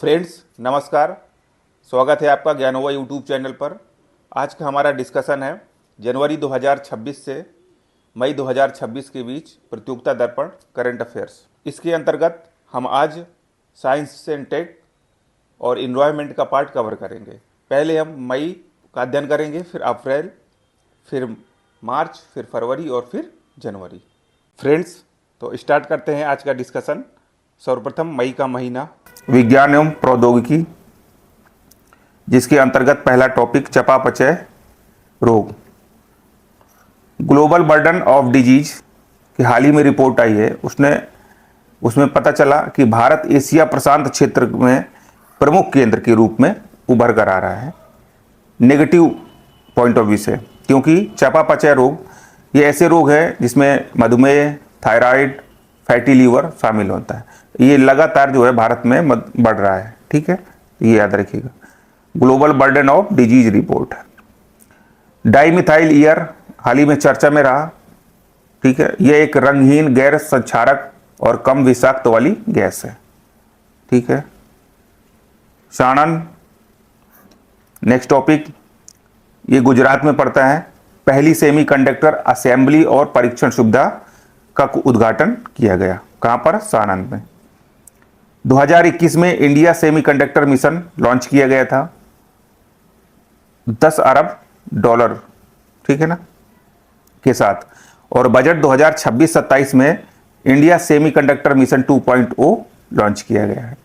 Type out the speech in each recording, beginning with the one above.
Friends नमस्कार। स्वागत है आपका ज्ञानोवा यूट्यूब चैनल पर। आज का हमारा डिस्कशन है जनवरी 2026 से मई 2026 के बीच प्रतियोगिता दर्पण करंट अफेयर्स। इसके अंतर्गत हम आज साइंस एंड टेक और इन्वायरमेंट का पार्ट कवर करेंगे। पहले हम मई का अध्ययन करेंगे, फिर अप्रैल, फिर मार्च, फिर फरवरी और फिर जनवरी। फ्रेंड्स तो स्टार्ट करते हैं आज का डिस्कशन। सर्वप्रथम मई का महीना विज्ञान एवं प्रौद्योगिकी, जिसके अंतर्गत पहला टॉपिक चयापचय रोग। ग्लोबल बर्डन ऑफ डिजीज की हाल ही में रिपोर्ट आई है, उसमें पता चला कि भारत एशिया प्रशांत क्षेत्र में प्रमुख केंद्र के रूप में उभर कर आ रहा है नेगेटिव पॉइंट ऑफ व्यू से, क्योंकि चयापचय रोग ये ऐसे रोग हैं जिसमें मधुमेह, थायराइड, फैटी लीवर शामिल होता है। ये लगातार जो है भारत में बढ़ रहा है। ठीक है, ये याद रखिएगा। Global burden of disease report. Dimethyl ether हाल ही में चर्चा में रहा। ठीक है, यह एक रंगहीन गैर संक्षारक और कम विषाक्त वाली गैस है। ठीक है, शानन नेक्स्ट टॉपिक, ये गुजरात में पड़ता है। पहली सेमीकंडक्टर असेंबली और परीक्षण सुविधा का उद्घाटन किया गया। कहां पर? सानंद में। 2021 में इंडिया सेमीकंडक्टर मिशन लॉन्च किया गया था, 10 अरब डॉलर, ठीक है ना, के साथ। और बजट 2026-27 में इंडिया सेमीकंडक्टर मिशन 2.0 लॉन्च किया गया है,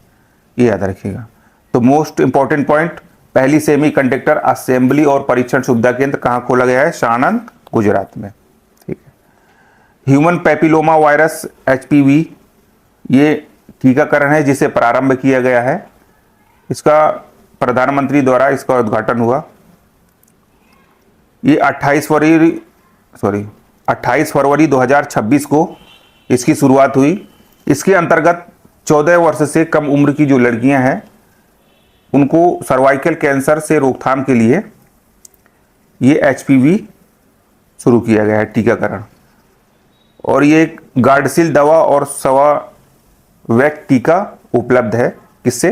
ये याद रखिएगा। तो मोस्ट इंपॉर्टेंट पॉइंट, पहली सेमीकंडक्टर असेंबली और परीक्षण सुविधा केंद्र कहां खोला गया है? सानंद, गुजरात में। ठीक है। ह्यूमन पैपिलोमा वायरस HPV, ये टीकाकरण है जिसे प्रारंभ किया गया है। इसका प्रधानमंत्री द्वारा इसका उद्घाटन हुआ। ये 28 फरवरी 2026 को इसकी शुरुआत हुई। इसके अंतर्गत 14 वर्ष से कम उम्र की जो लड़कियां हैं उनको सर्वाइकल कैंसर से रोकथाम के लिए ये HPV शुरू किया गया है टीकाकरण। और ये एक गार्डसिल दवा और सवावैक टीका उपलब्ध है, किससे?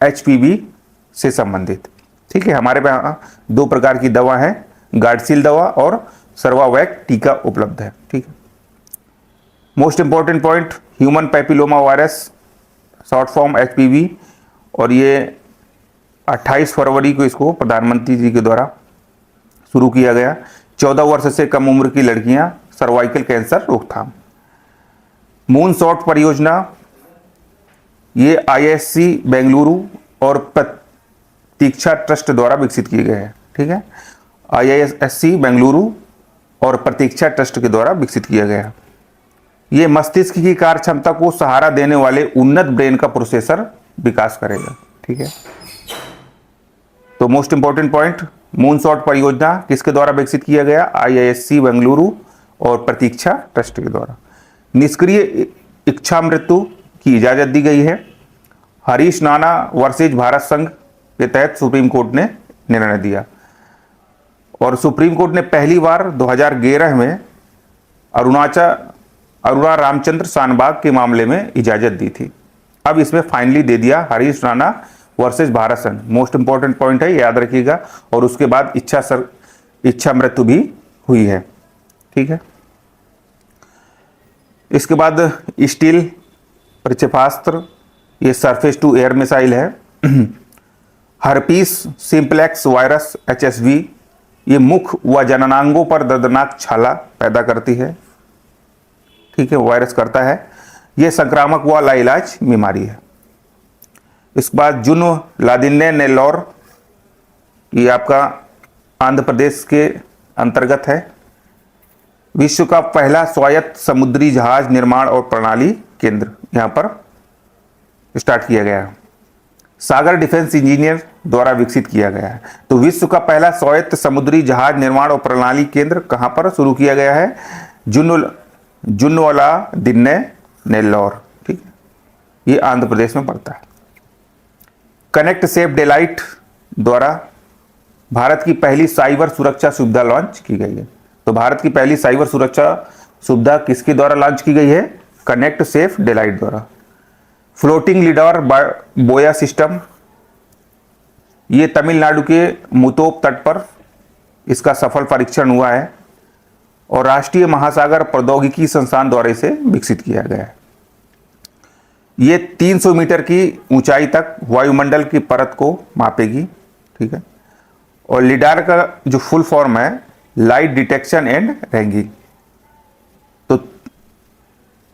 HPV से संबंधित। ठीक है, हमारे पास 2 प्रकार की दवा है, गार्डसिल दवा और सर्वावैक टीका उपलब्ध है। ठीक है। Most important point, human papilloma virus short form HPV, और ये 28 फरवरी को इसको प्रधानमंत्री जी के द्वारा शुरू किया गया। 14 वर्ष से कम उम्र की लड़कियां, सर्वाइकल कैंसर रोकथाम। मूनशॉट परियोजना, ये IISc बेंगलुरु और प्रतीक्षा ट्रस्ट द्वारा विकसित किए गए हैं। ठीक है, IISc बेंगलुरु और प्रतीक्षा ट्रस्ट के द्वारा विकसित किया गया। ये मस्तिष्क की कार्य क्षमता को सहारा देने वाले उन्नत ब्रेन का प्रोसेसर विकास करेगा। ठीक है, तो मोस्ट इंपॉर्टेंट पॉइंट, मूनशॉट परियोजना किसके द्वारा विकसित किया गया? IISc बेंगलुरु और प्रतीक्षा ट्रस्ट के द्वारा। निष्क्रिय इच्छा मृत्यु की इजाजत दी गई है। हरीश नाना वर्सेज भारत संघ के तहत सुप्रीम कोर्ट ने निर्णय दिया, और सुप्रीम कोर्ट ने पहली बार 2011 में अरुणा रामचंद्र शानबाग के मामले में इजाजत दी थी। अब इसमें फाइनली दे दिया, हरीश राणा वर्सेस भारत संघ। मोस्ट इंपॉर्टेंट पॉइंट है, याद रखिएगा। और उसके बाद इच्छा मृत्यु भी हुई है। ठीक है, इसके बाद स्टील प्रक्षेपास्त्र, ये सरफेस टू एयर मिसाइल है। हर्पीस सिंप्लेक्स वायरस HSV, ये मुख व जननांगों पर दर्दनाक छाला पैदा करती है। ठीक है, वायरस करता है। यह संक्रामक व लाइलाज बीमारी है। इसके बाद जुन्नलादिन्ने नेल्लौर, ये आपका आंध्र प्रदेश के अंतर्गत है। विश्व का पहला स्वायत्त समुद्री जहाज निर्माण और प्रणाली केंद्र यहां पर स्टार्ट किया गया है। सागर डिफेंस इंजीनियर द्वारा विकसित किया गया है। तो विश्व का पहला स्वायत्त समुद्री जहाज निर्माण और प्रणाली केंद्र कहां पर शुरू किया गया है? जुन्नलादिन्ने नेल्लौर। ठीक है, ये आंध्र प्रदेश में पड़ता है। कनेक्ट सेफ डेलाइट द्वारा भारत की पहली साइबर सुरक्षा सुविधा लॉन्च की गई है। तो भारत की पहली साइबर सुरक्षा सुविधा किसके द्वारा लॉन्च की गई है? कनेक्ट सेफ डेलाइट द्वारा। फ्लोटिंग लिडार बोया सिस्टम, ये तमिलनाडु के मुतोप तट पर इसका सफल परीक्षण हुआ है और राष्ट्रीय महासागर प्रौद्योगिकी संस्थान द्वारा इसे विकसित किया गया है। ये 300 मीटर की ऊंचाई तक वायुमंडल की परत को मापेगी, ठीक है। और लिडार का जो फुल फॉर्म है लाइट डिटेक्शन एंड रैंगिंग। तो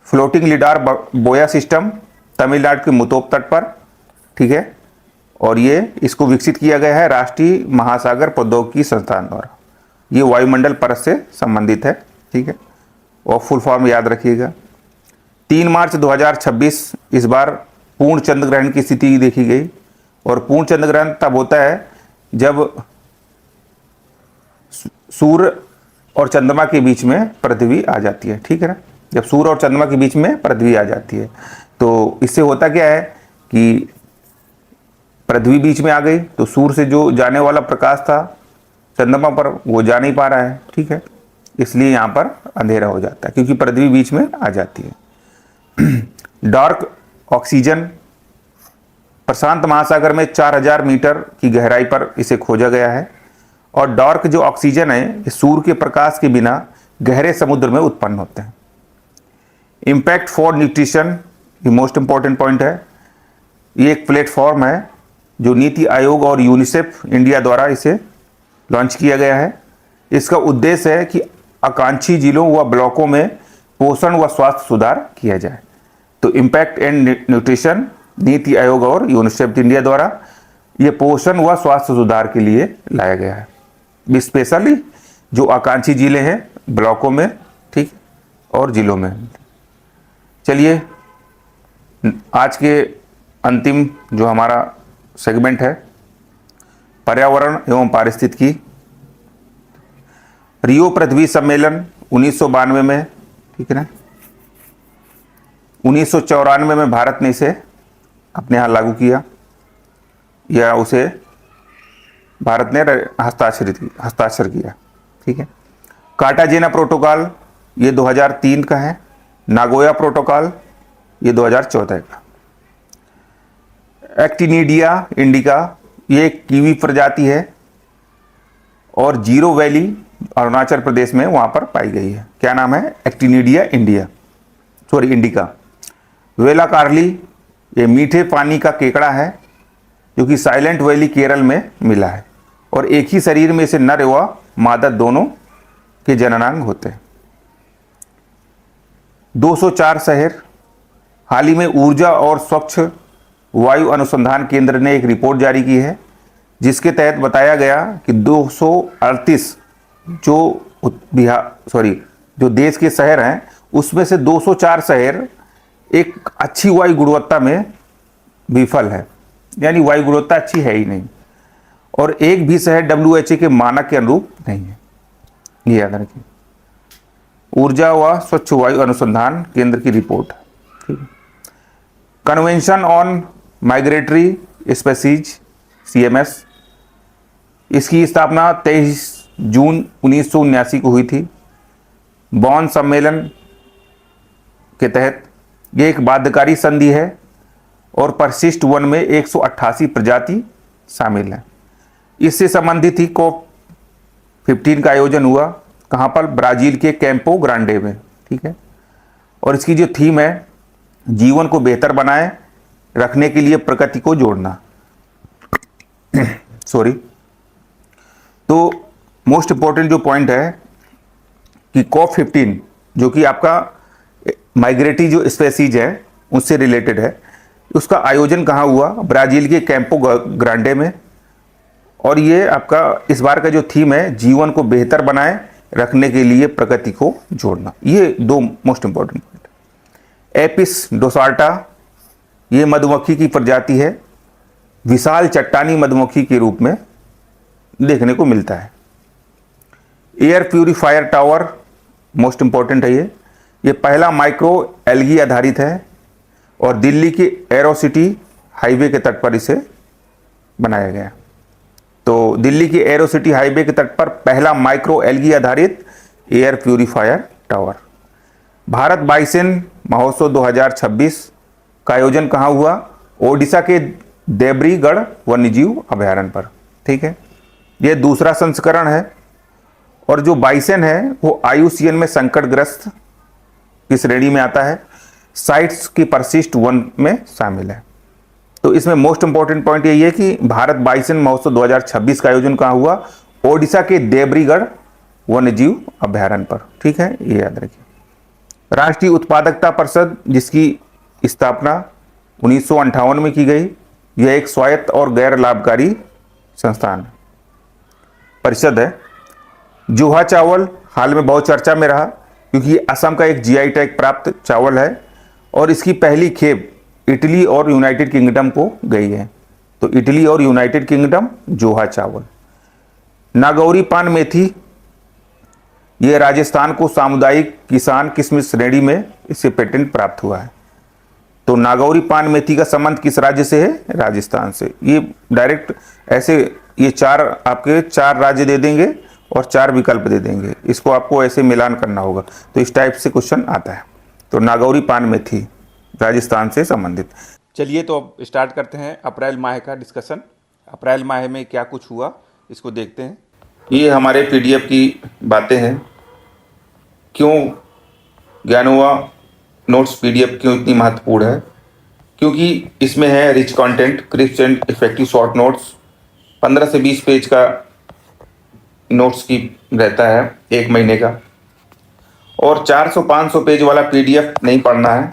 फ्लोटिंग लिडार बोया सिस्टम तमिलनाडु के मुतोप तट पर, ठीक है, और ये इसको विकसित किया गया है राष्ट्रीय महासागर प्रौद्योगिकी संस्थान द्वारा। ये वायुमंडल परत से संबंधित है, ठीक है, और फुल फॉर्म याद रखिएगा। 3 मार्च 2026 इस बार पूर्ण चंद्र ग्रहण की स्थिति देखी गई। और पूर्ण चंद्र ग्रहण तब होता है जब सूर्य और चंद्रमा के बीच में पृथ्वी आ जाती है, ठीक है ना। जब सूर्य और चंद्रमा के बीच में पृथ्वी आ जाती है तो इससे होता क्या है कि पृथ्वी बीच में आ गई तो सूर्य से जो जाने वाला प्रकाश था चंद्रमा पर वो जा नहीं पा रहा है, ठीक है, इसलिए यहाँ पर अंधेरा हो जाता है क्योंकि पृथ्वी बीच में आ जाती है। डार्क ऑक्सीजन, प्रशांत महासागर में 4000 मीटर की गहराई पर इसे खोजा गया है। और डार्क जो ऑक्सीजन है ये सूर्य के प्रकाश के बिना गहरे समुद्र में उत्पन्न होते हैं। इम्पैक्ट फॉर न्यूट्रिशन, ये मोस्ट इंपॉर्टेंट पॉइंट है। ये एक प्लेटफॉर्म है जो नीति आयोग और यूनिसेफ इंडिया द्वारा इसे लॉन्च किया गया है। इसका उद्देश्य है कि आकांक्षी जिलों व ब्लॉकों में पोषण व स्वास्थ्य सुधार किया जाए। तो impact and nutrition NITI Aayog और यूनिसेफ इंडिया द्वारा ये पोषण व स्वास्थ्य सुधार के लिए लाया गया है, स्पेशली जो आकांक्षी जिले हैं ब्लॉकों में, ठीक, और जिलों में। चलिए आज के अंतिम जो हमारा सेगमेंट है पर्यावरण एवं पारिस्थितिकी। रियो पृथ्वी सम्मेलन 1992 में, ठीक है ना, 1994 में भारत ने इसे अपने यहाँ लागू किया या उसे भारत ने हस्ताक्षर किया, ठीक है। कार्टाजेना प्रोटोकॉल ये 2003 का है। नागोया प्रोटोकॉल ये 2014 का। एक्टिनिडिया इंडिका ये एक कीवी प्रजाति है और जीरो वैली अरुणाचल प्रदेश में वहां पर पाई गई है। क्या नाम है? Actinidia indica. वेला कार्ली ये मीठे पानी का केकड़ा है जो कि साइलेंट वैली केरल में मिला है और एक ही शरीर में इसे नर व मादा दोनों के जननांग होते हैं। 204 शहर। हाल ही में ऊर्जा और स्वच्छ वायु अनुसंधान केंद्र ने एक रिपोर्ट जारी की है जिसके तहत बताया गया कि 238 जो देश के शहर हैं उसमें से 204 शहर एक अच्छी वायु गुणवत्ता में विफल है, यानी वायु गुणवत्ता अच्छी है ही नहीं, और एक भी शहर WHO के मानक के अनुरूप नहीं है। ये याद रखिए, ऊर्जा व स्वच्छ वायु अनुसंधान केंद्र की रिपोर्ट। ठीक है। Convention on migratory species CMS, इसकी स्थापना 23 जून 1979 को हुई थी। बॉन सम्मेलन के तहत यह एक बाध्यकारी संधि है और परिशिष्ट वन में 188 प्रजाति शामिल है। इससे संबंधित ही COP15 का आयोजन हुआ। कहाँ पर? ब्राजील के कैंपो ग्रांडे में। ठीक है। और इसकी जो थीम है, जीवन को बेहतर बनाए रखने के लिए प्रकृति को जोड़ना। सॉरी। तो मोस्ट इंपॉर्टेंट जो पॉइंट है कि COP15 जो कि आपका माइग्रेटरी जो स्पेसीज है उससे रिलेटेड है, उसका आयोजन कहाँ हुआ? ब्राजील के कैंपो ग्रांडे में। और ये आपका इस बार का जो थीम है, जीवन को बेहतर बनाए रखने के लिए प्रकृति को जोड़ना। ये दो मोस्ट इंपॉर्टेंट पॉइंट। एपिस डोसार्टा ये मधुमक्खी की प्रजाति है, विशाल चट्टानी मधुमक्खी के रूप में देखने को मिलता है। Air purifier tower most important है। ये पहला माइक्रो एल्गी आधारित है और दिल्ली के एरोसिटी हाईवे के तट पर इसे बनाया गया। तो दिल्ली के एरोसिटी हाईवे के तट पर पहला माइक्रो एल्गी आधारित एयर प्यूरिफायर टावर। भारत बाइसेन महोत्सव 2026 का आयोजन कहाँ हुआ? ओडिशा के देब्रीगढ़ वन्यजीव अभयारण्य पर। ठीक है, ये दूसरा संस्करण है। और जो बाइसन है वो IUCN में संकटग्रस्त की श्रेणी में आता है, साइट्स की परसिस्ट 1 में शामिल है। तो इसमें मोस्ट इंपॉर्टेंट पॉइंट यही है कि भारत बाइसन महोत्सव 2026 का आयोजन कहाँ हुआ? ओडिशा के देब्रीगढ़ वन्यजीव अभयारण्य पर। ठीक है, ये याद रखिए। राष्ट्रीय उत्पादकता परिषद, जिसकी स्थापना 1958 में की गई, यह एक स्वायत्त और गैर लाभकारी संस्थान परिषद है। जोहा चावल हाल में बहुत चर्चा में रहा, क्योंकि असम का एक GI टैग प्राप्त चावल है और इसकी पहली खेप इटली और यूनाइटेड किंगडम को गई है। तो इटली और यूनाइटेड किंगडम जोहा चावल। नागौरी पान मेथी, यह राजस्थान को सामुदायिक किसान किस्म श्रेणी में इससे पेटेंट प्राप्त हुआ है। तो नागौरी पान मेथी का संबंध किस राज्य से है? राजस्थान से। ये डायरेक्ट ऐसे ये आपके 4 राज्य दे देंगे और 4 विकल्प दे देंगे, इसको आपको ऐसे मिलान करना होगा। तो इस टाइप से क्वेश्चन आता है। तो नागौरी पान मेथी राजस्थान से संबंधित। चलिए तो अब स्टार्ट करते हैं अप्रैल माह का डिस्कशन। अप्रैल माह में क्या कुछ हुआ इसको देखते हैं। ये हमारे PDF की बातें हैं। क्यों ज्ञानोवा नोट्स PDF क्यों इतनी महत्वपूर्ण है? क्योंकि इसमें है rich content, crisp and effective short notes. 15 से 20 पेज का नोट्स की रहता है 1 महीने का। और 400-500 पेज वाला PDF नहीं पढ़ना है।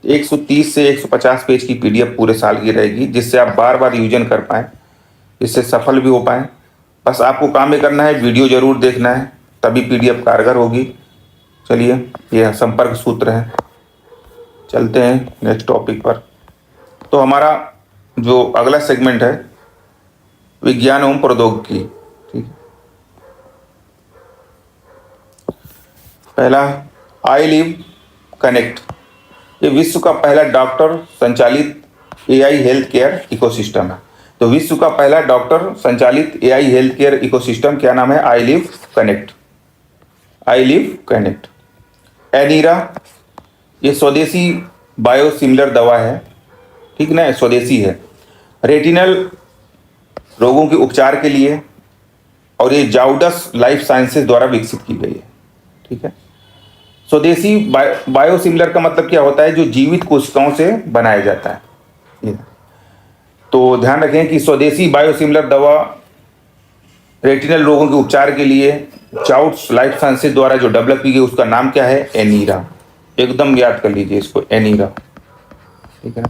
130 से 150 पेज की PDF पूरे साल की रहेगी, जिससे आप बार बार यूजन कर पाएँ, इससे सफल भी हो पाएँ। बस आपको काम ही करना है, वीडियो जरूर देखना है, तभी PDF कारगर होगी। चलिए, यह संपर्क सूत्र है। चलते हैं नेक्स्ट टॉपिक पर। तो हमारा जो अगला सेगमेंट है विज्ञान एवं प्रौद्योगिकी। ठीक है, पहला iLive कनेक्ट। ये विश्व का पहला डॉक्टर संचालित AI हेल्थ केयर इकोसिस्टम है। तो विश्व का पहला डॉक्टर संचालित AI हेल्थ केयर इकोसिस्टम क्या नाम है? iLive connect. iLive connect. एनीरा, ये स्वदेशी बायोसिमिलर दवा है। ठीक ना, स्वदेशी है, रेटिनल रोगों के उपचार के लिए, और ये जाउडस लाइफ साइंसेज द्वारा विकसित की गई है। ठीक है, स्वदेशी बायोसिमिलर का मतलब क्या होता है? जो जीवित कोशिकाओं से बनाया जाता है। तो ध्यान रखें कि स्वदेशी बायोसिमिलर दवा रेटिनल रोगों के उपचार के लिए जाउडस लाइफ साइंसेज द्वारा जो डेवलप की गई, उसका नाम क्या है? एनीरा। एकदम याद कर लीजिए इसको, एनीरा। ठीक है,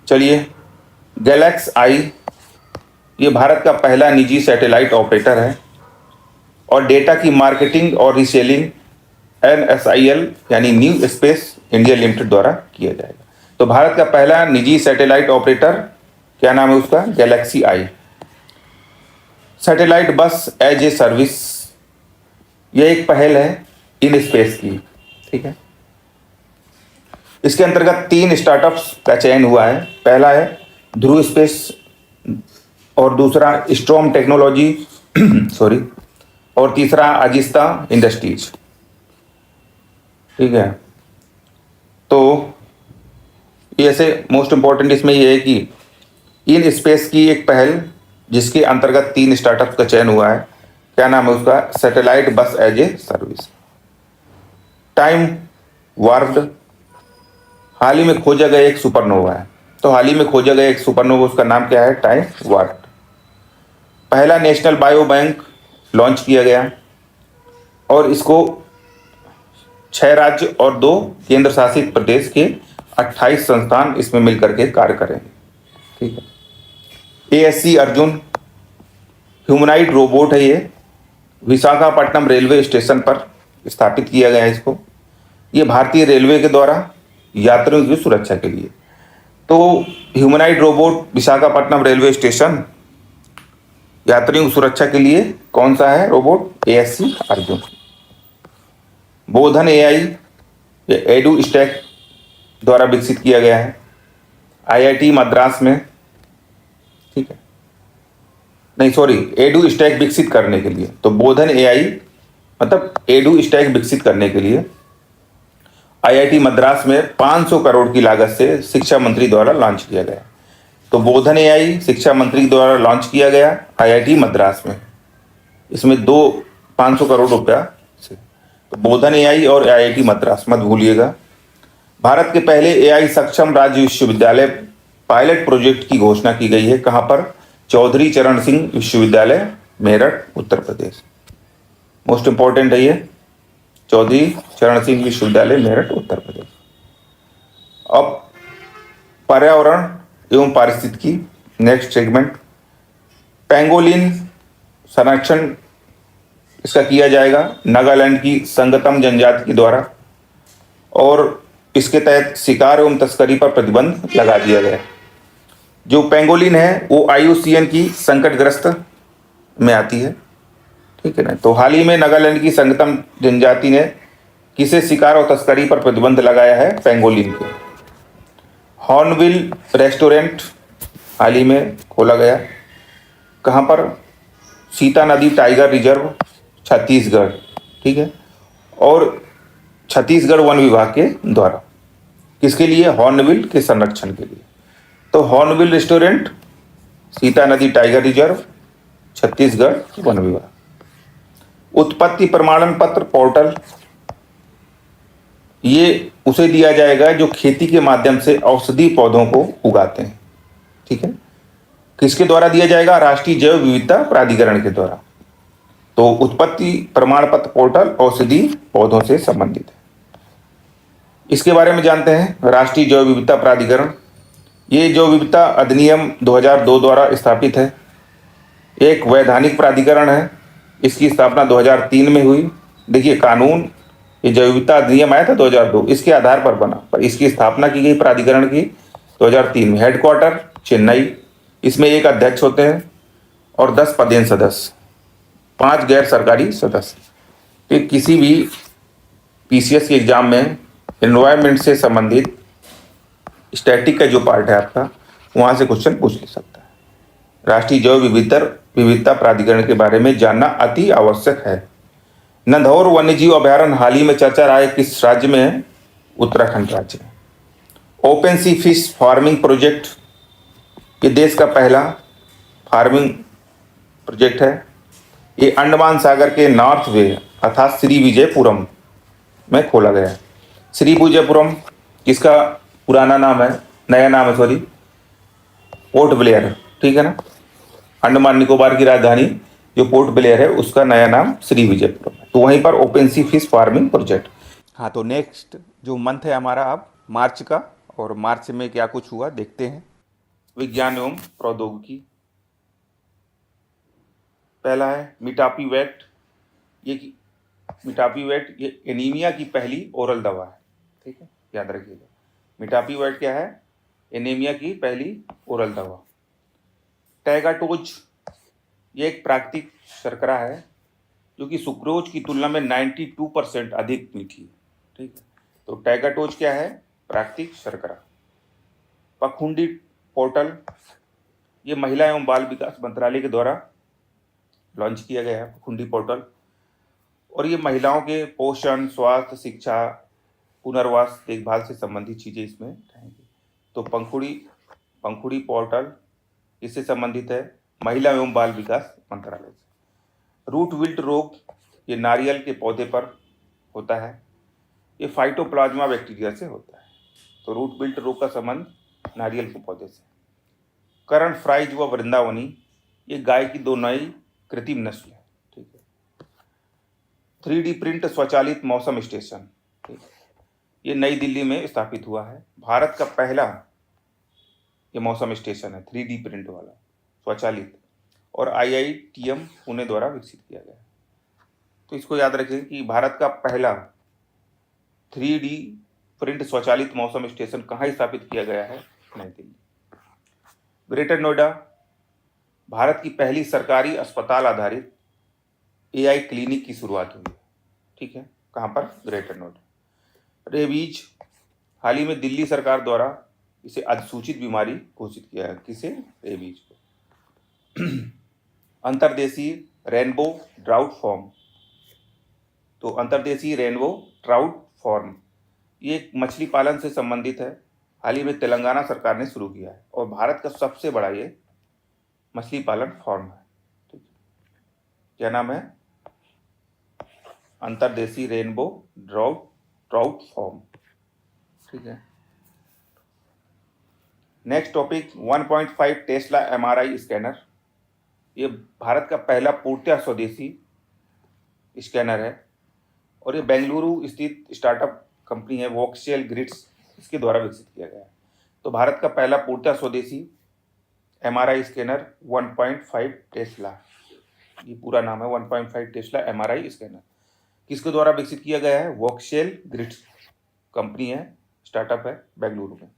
चलिए, गैलेक्स आई, ये भारत का पहला निजी सैटेलाइट ऑपरेटर है और डेटा की मार्केटिंग और रीसेलिंग NSIL यानी न्यू स्पेस इंडिया लिमिटेड द्वारा किया जाएगा। तो भारत का पहला निजी सैटेलाइट ऑपरेटर क्या नाम है उसका? गैलेक्सी आई। सैटेलाइट बस एज ए सर्विस, यह एक पहल है इन स्पेस की। ठीक है, इसके अंतर्गत 3 स्टार्टअप्स का चयन हुआ है। पहला है ध्रुव स्पेस और दूसरा स्ट्रॉम टेक्नोलॉजी सॉरी, और तीसरा अजिस्ता इंडस्ट्रीज। ठीक है, तो ये ऐसे मोस्ट इंपॉर्टेंट इसमें ये है कि इन स्पेस की एक पहल जिसके अंतर्गत 3 स्टार्टअप्स का चयन हुआ है। क्या नाम है उसका? सैटेलाइट बस as a service. Time warped, हाल ही में खोजा गया एक सुपरनोवा है। तो हाल ही में खोजा गया एक सुपरनोवा, उसका नाम क्या है? Time warped. पहला नेशनल बायो बैंक लॉन्च किया गया और इसको 6 राज्य और 2 केंद्र शासित प्रदेश के 28 संस्थान इसमें मिलकर के कार्य करेंगे। ठीक है, ASC अर्जुन ह्यूमनाइड रोबोट है। ये विशाखापट्टनम रेलवे स्टेशन पर स्थापित किया गया है इसको। ये भारतीय रेलवे के द्वारा यात्रियों की सुरक्षा के लिए। तो humanoid robot Visakhapatnam railway station यात्रियों की सुरक्षा के लिए कौन सा है रोबोट? ASC अर्जुन। बोधन AI, ये एडू स्टैक द्वारा विकसित किया गया है IIT मद्रास में। ठीक है, नहीं सॉरी, एडू स्टैक विकसित करने के लिए। तो बोधन AI मतलब एडू स्टैक विकसित करने के लिए आईआईटी मद्रास में 500 करोड़ की लागत से शिक्षा मंत्री द्वारा लॉन्च किया गया। तो बोधन एआई शिक्षा मंत्री द्वारा लॉन्च किया गया आईआईटी मद्रास में, इसमें 500 करोड़ रुपया से। तो बोधन एआई और आईआईटी मद्रास मत भूलिएगा। भारत के पहले एआई सक्षम राज्य विश्वविद्यालय पायलट प्रोजेक्ट की घोषणा की गई है। कहां पर? चौधरी चरण सिंह विश्वविद्यालय, मेरठ, उत्तर प्रदेश। मोस्ट इंपॉर्टेंट है ये, चौधरी चरण सिंह विश्वविद्यालय, मेरठ, उत्तर प्रदेश। अब पर्यावरण एवं पारिस्थितिकी, नेक्स्ट सेगमेंट। पेंगोलिन संरक्षण इसका किया जाएगा नागालैंड की संगतम जनजाति के द्वारा, और इसके तहत शिकार एवं तस्करी पर प्रतिबंध लगा दिया गया। जो पेंगोलिन है वो IUCN की संकटग्रस्त में आती है, ठीक है ना। तो हाल ही में नागालैंड की संगतम जनजाति ने किसे शिकार और तस्करी पर प्रतिबंध लगाया है? पेंगोलिन के। हॉर्नबिल रेस्टोरेंट हाल ही में खोला गया। कहां पर? सीता नदी टाइगर रिजर्व, छत्तीसगढ़, ठीक है। और छत्तीसगढ़ वन विभाग के द्वारा, किसके लिए? हॉर्नबिल के संरक्षण के लिए। तो हॉर्नबिल रेस्टोरेंट, सीता नदी टाइगर रिजर्व, छत्तीसगढ़ वन विभाग। उत्पत्ति प्रमाणन पत्र पोर्टल, ये उसे दिया जाएगा जो खेती के माध्यम से औषधि पौधों को उगाते हैं, ठीक है। किसके द्वारा दिया जाएगा? राष्ट्रीय जैव विविधता प्राधिकरण के द्वारा। तो उत्पत्ति प्रमाण पत्र पोर्टल औषधि पौधों से संबंधित है। इसके बारे में जानते हैं। राष्ट्रीय जैव विविधता प्राधिकरण, ये जैव विविधता अधिनियम 2002 द्वारा स्थापित है। एक वैधानिक प्राधिकरण है। इसकी स्थापना 2003 में हुई। देखिए कानून, ये जैव विविधता अधिनियम आया था 2002, इसके आधार पर बना, पर इसकी स्थापना की गई प्राधिकरण की 2003 में। हेडक्वार्टर चेन्नई। इसमें एक अध्यक्ष होते हैं और 10 पदेन सदस्य, 5 गैर सरकारी सदस्य। तो किसी भी PCS के एग्जाम में एनवायरमेंट से संबंधित स्टैटिक का जो पार्ट है आपका, वहां से क्वेश्चन पूछ ले सकता है। राष्ट्रीय जैव विविधता प्राधिकरण के बारे में जानना अति आवश्यक है। नंधौर वन्यजीव अभयारण्य हाल ही में चर्चा रहा है, किस राज्य में है? उत्तराखंड राज्य में। ओपन सी फिश फार्मिंग प्रोजेक्ट, ये देश का पहला फार्मिंग प्रोजेक्ट है। ये अंडमान सागर के नॉर्थ वे अर्थात श्री विजयपुरम में खोला गया है। श्री विजयपुरम किसका पुराना नाम है, नया नाम है, सॉरी, पोर्ट ब्लेयर, ठीक है ना। अंडमान निकोबार की राजधानी जो पोर्ट ब्लेयर है उसका नया नाम श्री विजयपुरम है। तो वहीं पर ओपन सी फिश फार्मिंग प्रोजेक्ट। हाँ, तो नेक्स्ट जो मंथ है हमारा अब मार्च का, और मार्च में क्या कुछ हुआ देखते हैं। विज्ञान एवं प्रौद्योगिकी, पहला है मिटापीवैट। ये मिटापीवैट ये एनीमिया की पहली ओरल दवा है, ठीक है, याद रखिएगा। मिटापीवैट क्या है? एनीमिया की पहली ओरल दवा। टैगाटोज, ये एक प्राकृतिक शर्करा है जो कि सुक्रोज की तुलना में 92% अधिक मीठी है, ठीक है। तो टैगाटोज क्या है? प्राकृतिक शर्करा। पखुंडी पोर्टल, ये महिला एवं बाल विकास मंत्रालय के द्वारा लॉन्च किया गया है पखुंडी पोर्टल, और ये महिलाओं के पोषण, स्वास्थ्य, शिक्षा, पुनर्वास, देखभाल से संबंधित चीजें इसमें रहेंगी। तो पंखुड़ी पोर्टल इससे संबंधित है महिला एवं बाल विकास मंत्रालय से। रूट विल्ट रोग, ये नारियल के पौधे पर होता है। ये फाइटोप्लाज्मा बैक्टीरिया से होता है। तो रूट विल्ट रोग का संबंध नारियल के पौधे से। करण फ्राइज व वृंदावनी, ये गाय की 2 नई कृत्रिम नस्ल है, ठीक है। 3D प्रिंट स्वचालित मौसम स्टेशन, ठीक है, ये नई दिल्ली में स्थापित हुआ है। भारत का पहला ये मौसम स्टेशन है 3D प्रिंट वाला स्वचालित, और IITM पुणे द्वारा विकसित किया गया। तो इसको याद रखिए कि भारत का पहला 3D प्रिंट स्वचालित मौसम स्टेशन कहाँ स्थापित किया गया है? नई दिल्ली। ग्रेटर नोएडा, भारत की पहली सरकारी अस्पताल आधारित AI क्लिनिक की शुरुआत हुई है, ठीक है। कहाँ पर? ग्रेटर नोएडा। रेबीज, हाल ही में दिल्ली सरकार द्वारा इसे अधिसूचित बीमारी घोषित किया है। किसे? रेबीज को। अंतर्देशीय रेनबो ट्राउट फॉर्म, तो अंतर्देशीय रेनबो ट्राउट फॉर्म ये एक मछली पालन से संबंधित है। हाल ही में तेलंगाना सरकार ने शुरू किया है और भारत का सबसे बड़ा ये मछली पालन फॉर्म है। ठीक है, क्या नाम है? अंतर्देशीय रेनबो ट्राउट फॉर्म। ठीक है, next topic 1.5 Tesla MRI scanner. ये भारत का पहला पूर्णतः स्वदेशी स्कैनर है और ये बेंगलुरु स्थित स्टार्टअप कंपनी है वोक्सेल ग्रिड्स, इसके द्वारा विकसित किया गया है। तो भारत का पहला पूर्णतः स्वदेशी एमआरआई स्कैनर 1.5 टेस्ला, ये पूरा नाम है 1.5 टेस्ला एमआरआई स्कैनर। किसके द्वारा विकसित किया गया है? वोक्सेल ग्रिड्स कंपनी है, स्टार्टअप है बेंगलुरु में।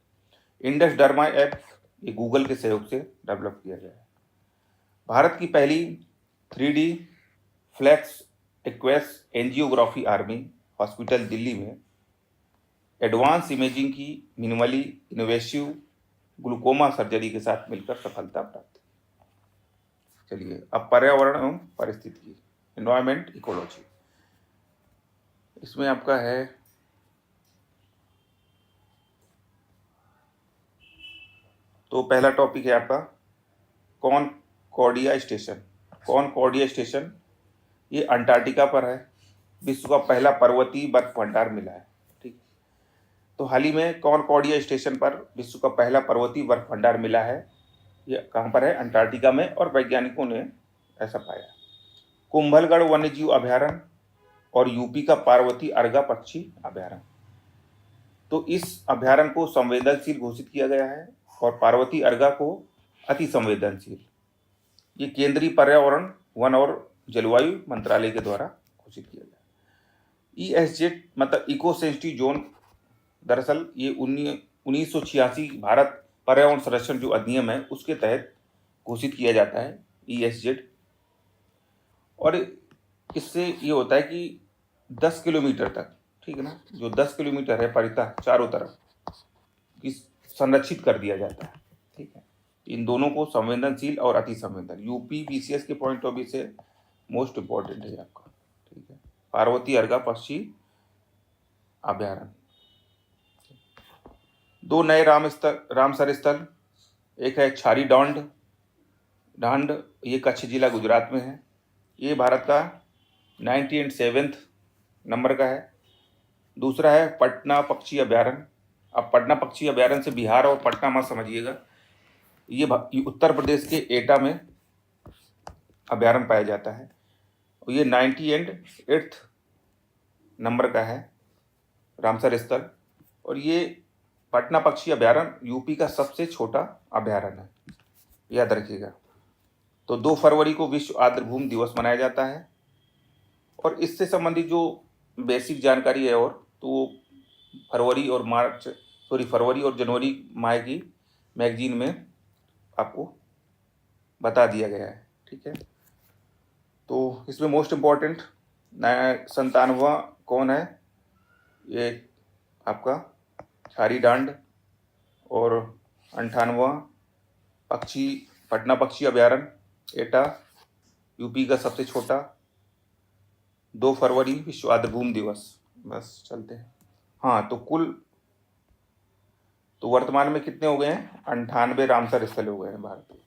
इंडस डर्मा ऐप ये गूगल के सहयोग से डेवलप किया गया है। भारत की पहली 3D फ्लैक्स एक्वेस एंजियोग्राफी आर्मी हॉस्पिटल दिल्ली में एडवांस इमेजिंग की मिनिमली इनोवेटिव ग्लूकोमा सर्जरी के साथ मिलकर सफलता प्राप्त। चलिए अब पर्यावरण एवं पारिस्थितिकी, एनवायरमेंट इकोलॉजी, इसमें आपका है तो पहला टॉपिक है आपका कॉनकॉर्डिया स्टेशन। कॉनकॉर्डिया स्टेशन ये अंटार्कटिका पर है, विश्व का पहला पर्वतीय बर्फ भंडार मिला है। ठीक, तो हाल ही में कॉनकॉर्डिया स्टेशन पर विश्व का पहला पर्वतीय बर्फ भंडार मिला है। ये कहाँ पर है? अंटार्कटिका में, और वैज्ञानिकों ने ऐसा पाया। कुंभलगढ़ वन्यजीव अभयारण्य और यूपी का पार्वती अर्गा पक्षी अभयारण्य। तो इस अभयारण्य को संवेदनशील घोषित किया गया है और पार्वती अर्गा को अति संवेदनशील। ये केंद्रीय पर्यावरण, वन और जलवायु मंत्रालय के द्वारा घोषित किया गया। ESZ मतलब इको सेंसिटिव जोन, दरअसल ये 1986 भारत पर्यावरण संरक्षण जो अधिनियम है उसके तहत घोषित किया जाता है ESZ। और इससे ये होता है कि 10 किलोमीटर तक, ठीक है ना, जो 10 किलोमीटर है परितः चारों तरफ इस संरक्षित कर दिया जाता है। ठीक है, इन दोनों को संवेदनशील और अति संवेदनशील, यूपी BCS के पॉइंट ऑफ व्यू से मोस्ट इंपॉर्टेंट है आपका। ठीक है, पार्वती अर्गा पक्षी अभयारण्य। दो नए रामसर स्थल, एक है छारी डांड, ये कच्छ जिला गुजरात में है। ये भारत का 97वें नंबर का है। दूसरा है पटना पक्षी अभयारण्य। अब पटना पक्षी अभयारण्य से बिहार और पटना मत समझिएगा, ये उत्तर प्रदेश के एटा में अभयारण्य पाया जाता है। और ये 98th नंबर का है रामसर स्थल, और ये पटना पक्षी अभयारण्य यूपी का सबसे छोटा अभयारण्य है, याद रखिएगा। तो 2 फरवरी को विश्व आर्द्रभूमि दिवस मनाया जाता है। और इससे संबंधित जो बेसिक जानकारी है और तो फरवरी और जनवरी माह की मैगजीन में आपको बता दिया गया है। ठीक है, तो इसमें मोस्ट इम्पॉर्टेंट 97वां कौन है? ये आपका छारी डांड, और 98वां पटना पक्षी अभयारण्य एटा, यूपी का सबसे छोटा। 2 फरवरी विश्व आर्द्रभूमि दिवस। बस चलते हैं। हाँ, तो वर्तमान में कितने हो गए हैं? 98 रामसर स्थल हो गए हैं भारत के,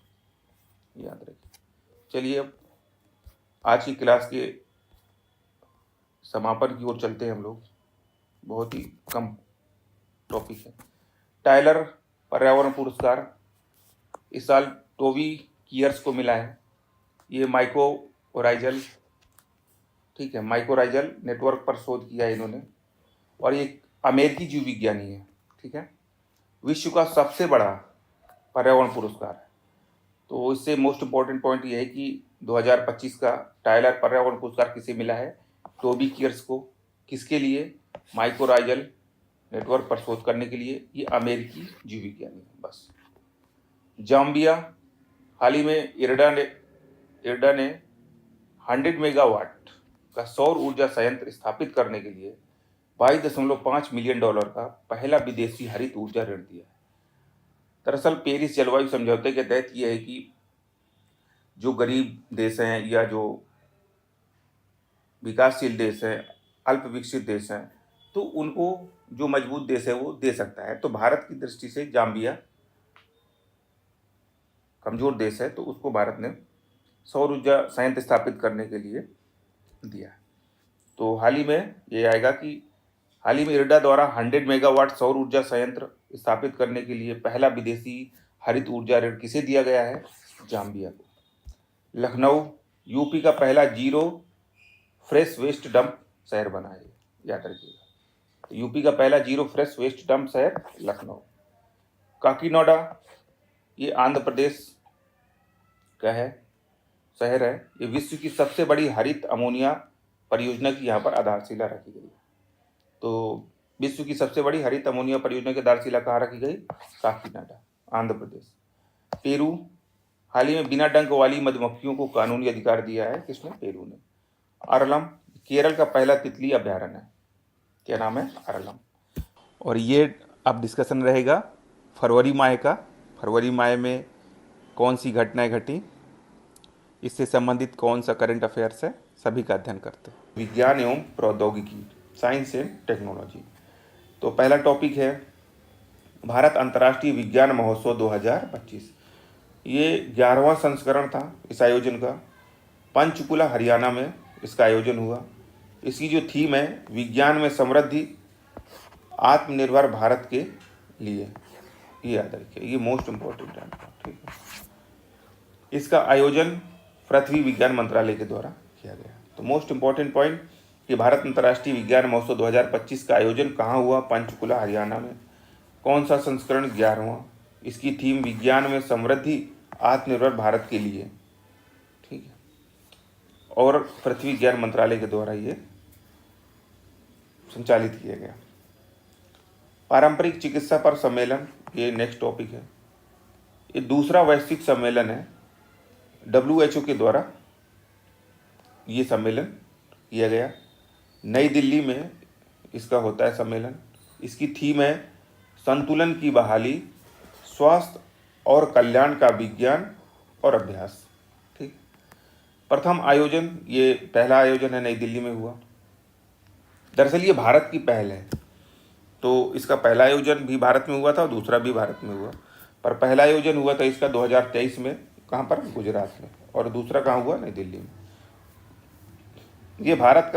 याद रखिए। चलिए अब आज की क्लास के समापन की ओर चलते हैं हम लोग। बहुत ही कम टॉपिक है। टाइलर पर्यावरण पुरस्कार इस साल टोबी कियर्स को मिला है। ये माइक्रोराइजल, ठीक है, माइक्रोराइजल नेटवर्क पर शोध किया है इन्होंने, और ये अमेरिकी जीव विज्ञानी है। ठीक है, विश्व का सबसे बड़ा पर्यावरण पुरस्कार है। तो इससे मोस्ट इम्पॉर्टेंट पॉइंट ये है कि 2025 का टाइलर पर्यावरण पुरस्कार किसे मिला है? टोबी कियर्स को। किसके लिए? माइक्रोराइजल नेटवर्क पर शोध करने के लिए। ये अमेरिकी जीव विज्ञानी है। बस जाम्बिया, हाल ही में इरडा ने 100 मेगावाट का सौर ऊर्जा संयंत्र स्थापित करने के लिए $22.5 मिलियन का पहला विदेशी हरित ऊर्जा ऋण दिया है। दरअसल पेरिस जलवायु समझौते के तहत यह है कि जो गरीब देश हैं या जो विकासशील देश हैं, अल्प विकसित देश हैं, तो उनको जो मजबूत देश है वो दे सकता है। तो भारत की दृष्टि से जाम्बिया कमजोर देश है, तो उसको भारत ने सौर ऊर्जा संयंत्र स्थापित करने के लिए दिया। तो हाल ही में ये आएगा कि हाल ही में इरडा द्वारा 100 मेगावाट सौर ऊर्जा संयंत्र स्थापित करने के लिए पहला विदेशी हरित ऊर्जा ऋण किसे दिया गया है? जाम्बिया को। लखनऊ यूपी का पहला जीरो फ्रेश वेस्ट डंप शहर बना है, याद रखिएगा। तो यूपी का पहला जीरो फ्रेश वेस्ट डंप शहर लखनऊ। काकीनाडा ये आंध्र प्रदेश का है शहर है। ये विश्व की सबसे बड़ी हरित अमोनिया परियोजना की यहाँ पर आधारशिला रखी गई। तो विश्व की सबसे बड़ी हरित अमोनिया परियोजना की आधारशिला कहाँ रखी गई? काकीनाडा, आंध्र प्रदेश। पेरू हाल ही में बिना डंक वाली मधुमक्खियों को कानूनी अधिकार दिया है, किसने? पेरू ने। अरलम केरल का पहला तितली अभ्यारण्य है, क्या नाम है? अरलम। और ये अब डिस्कशन रहेगा फरवरी माह का। फरवरी माह में कौन सी घटनाएं घटी, इससे संबंधित कौन सा करंट अफेयर्स है, सभी का अध्ययन करते हैं। विज्ञान एवं प्रौद्योगिकी, साइंस एंड टेक्नोलॉजी। तो पहला टॉपिक है भारत अंतर्राष्ट्रीय विज्ञान महोत्सव 2025। ये 11वां संस्करण था इस आयोजन का। पंचकुला हरियाणा में इसका आयोजन हुआ। इसकी जो थीम है विज्ञान में समृद्धि आत्मनिर्भर भारत के लिए, ये याद रखिए, ये मोस्ट इम्पोर्टेंट है, ठीक है। इसका आयोजन पृथ्वी विज्ञान मंत्रालय के द्वारा किया गया। तो मोस्ट इम्पोर्टेंट पॉइंट कि भारत अंतर्राष्ट्रीय विज्ञान महोत्सव 2025 का आयोजन कहाँ हुआ? पंचकुला हरियाणा में। कौन सा संस्करण? 11वां। इसकी थीम विज्ञान में समृद्धि आत्मनिर्भर भारत के लिए, ठीक है। और पृथ्वी विज्ञान मंत्रालय के द्वारा ये संचालित किया गया। पारंपरिक चिकित्सा पर सम्मेलन, ये नेक्स्ट टॉपिक है। ये दूसरा वैश्विक सम्मेलन है, WHO के द्वारा ये सम्मेलन किया गया। नई दिल्ली में इसका होता है सम्मेलन। इसकी थीम है संतुलन की बहाली, स्वास्थ्य और कल्याण का विज्ञान और अभ्यास, ठीक। प्रथम आयोजन, ये पहला आयोजन है, नई दिल्ली में हुआ। दरअसल ये भारत की पहल है, तो इसका पहला आयोजन भी भारत में हुआ था और दूसरा भी भारत में हुआ। पर पहला आयोजन हुआ था इसका 2023 में, कहाँ पर? गुजरात में। और दूसरा कहाँ हुआ? नई दिल्ली में। ये भारत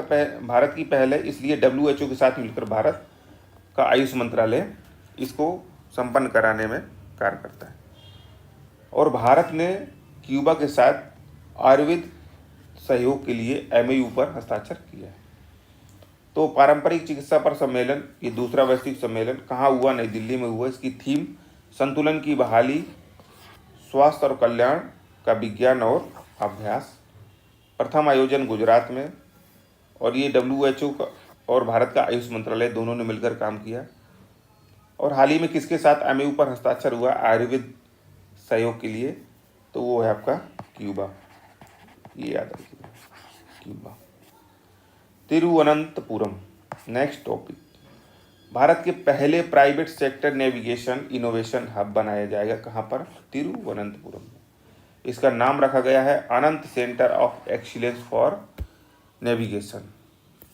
की पहल है, इसलिए WHO के साथ मिलकर भारत का आयुष मंत्रालय इसको संपन्न कराने में कार्य करता है। और भारत ने क्यूबा के साथ आयुर्वेद सहयोग के लिए MOU पर हस्ताक्षर किया है। तो पारंपरिक चिकित्सा पर सम्मेलन, ये दूसरा वैश्विक सम्मेलन कहाँ हुआ? नई दिल्ली में हुआ। इसकी थीम संतुलन की बहाली, स्वास्थ्य और कल्याण का विज्ञान और अभ्यास। प्रथम आयोजन गुजरात में। और ये WHO का और भारत का आयुष मंत्रालय दोनों ने मिलकर काम किया। और हाल ही में किसके साथ MOU पर हस्ताक्षर हुआ आयुर्वेद सहयोग के लिए? तो वो है आपका क्यूबा, ये याद रखिएगा, Cuba. Thiruvananthapuram, next topic. Bharat के पहले private sector navigation innovation hub बनाया जाएगा, कहाँ पर? तिरुवनंतपुरम में। इसका नाम रखा गया है Anant centre of excellence for navigation.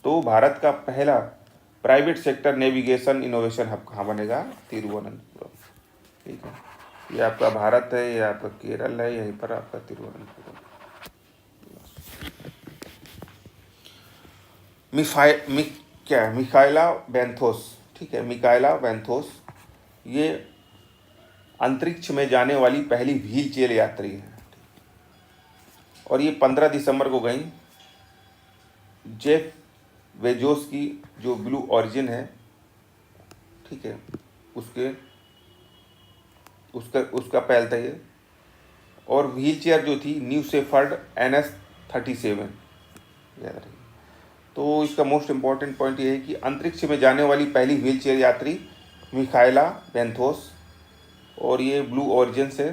तो भारत का पहला private sector navigation innovation hub कहाँ बनेगा? तिरुवनंतपुरम, ठीक है। ये आपका भारत है, ये आपका केरल है, यहीं पर आपका तिरुवनंतपुरम। मिकाइला बेंथोस, ठीक है, मिकाइला बेंथोस ये अंतरिक्ष में जाने वाली पहली व्हील चेयर यात्री है। और ये 15 दिसंबर को गई। जेफ बेजोस की जो ब्लू ऑरिजिन है, ठीक है, उसका पहल था ये। और व्हील चेयर जो थी न्यू शेफर्ड NS-37, याद रखिए। तो इसका मोस्ट इम्पॉर्टेंट पॉइंट ये है कि अंतरिक्ष में जाने वाली पहली व्हील चेयर यात्री मिकाइला बेंथोस, और ये ब्लू ऑरिजिन से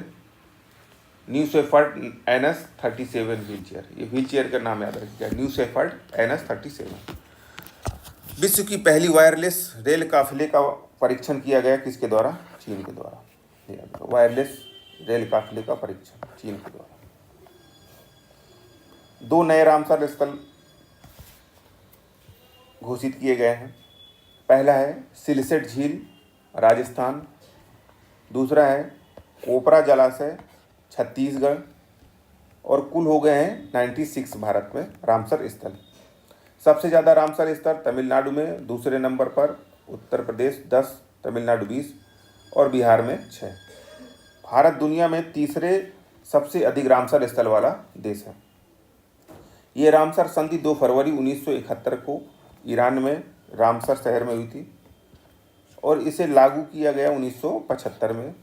new shepherd NS-37 wheel chair. ये व्हील चेयर का नाम याद रखिएगा, न्यू शेफर्ड NS-37। विश्व की पहली वायरलेस रेल काफिले का परीक्षण किया गया, किसके द्वारा? चीन के द्वारा। वायरलेस रेल काफिले का परीक्षण चीन के द्वारा। 2 नए रामसर स्थल घोषित किए गए हैं। पहला है सिलसेट झील राजस्थान, दूसरा है कोपरा जलाशय छत्तीसगढ़, और कुल हो गए हैं 96 भारत में रामसर स्थल। सबसे ज़्यादा रामसर स्थल तमिलनाडु में, दूसरे नंबर पर उत्तर प्रदेश 10, तमिलनाडु 20 और बिहार में 6। भारत दुनिया में तीसरे सबसे अधिक रामसर स्थल वाला देश है। ये रामसर संधि 2 फरवरी 1971 को ईरान में रामसर शहर में हुई थी और इसे लागू किया गया 1975 में।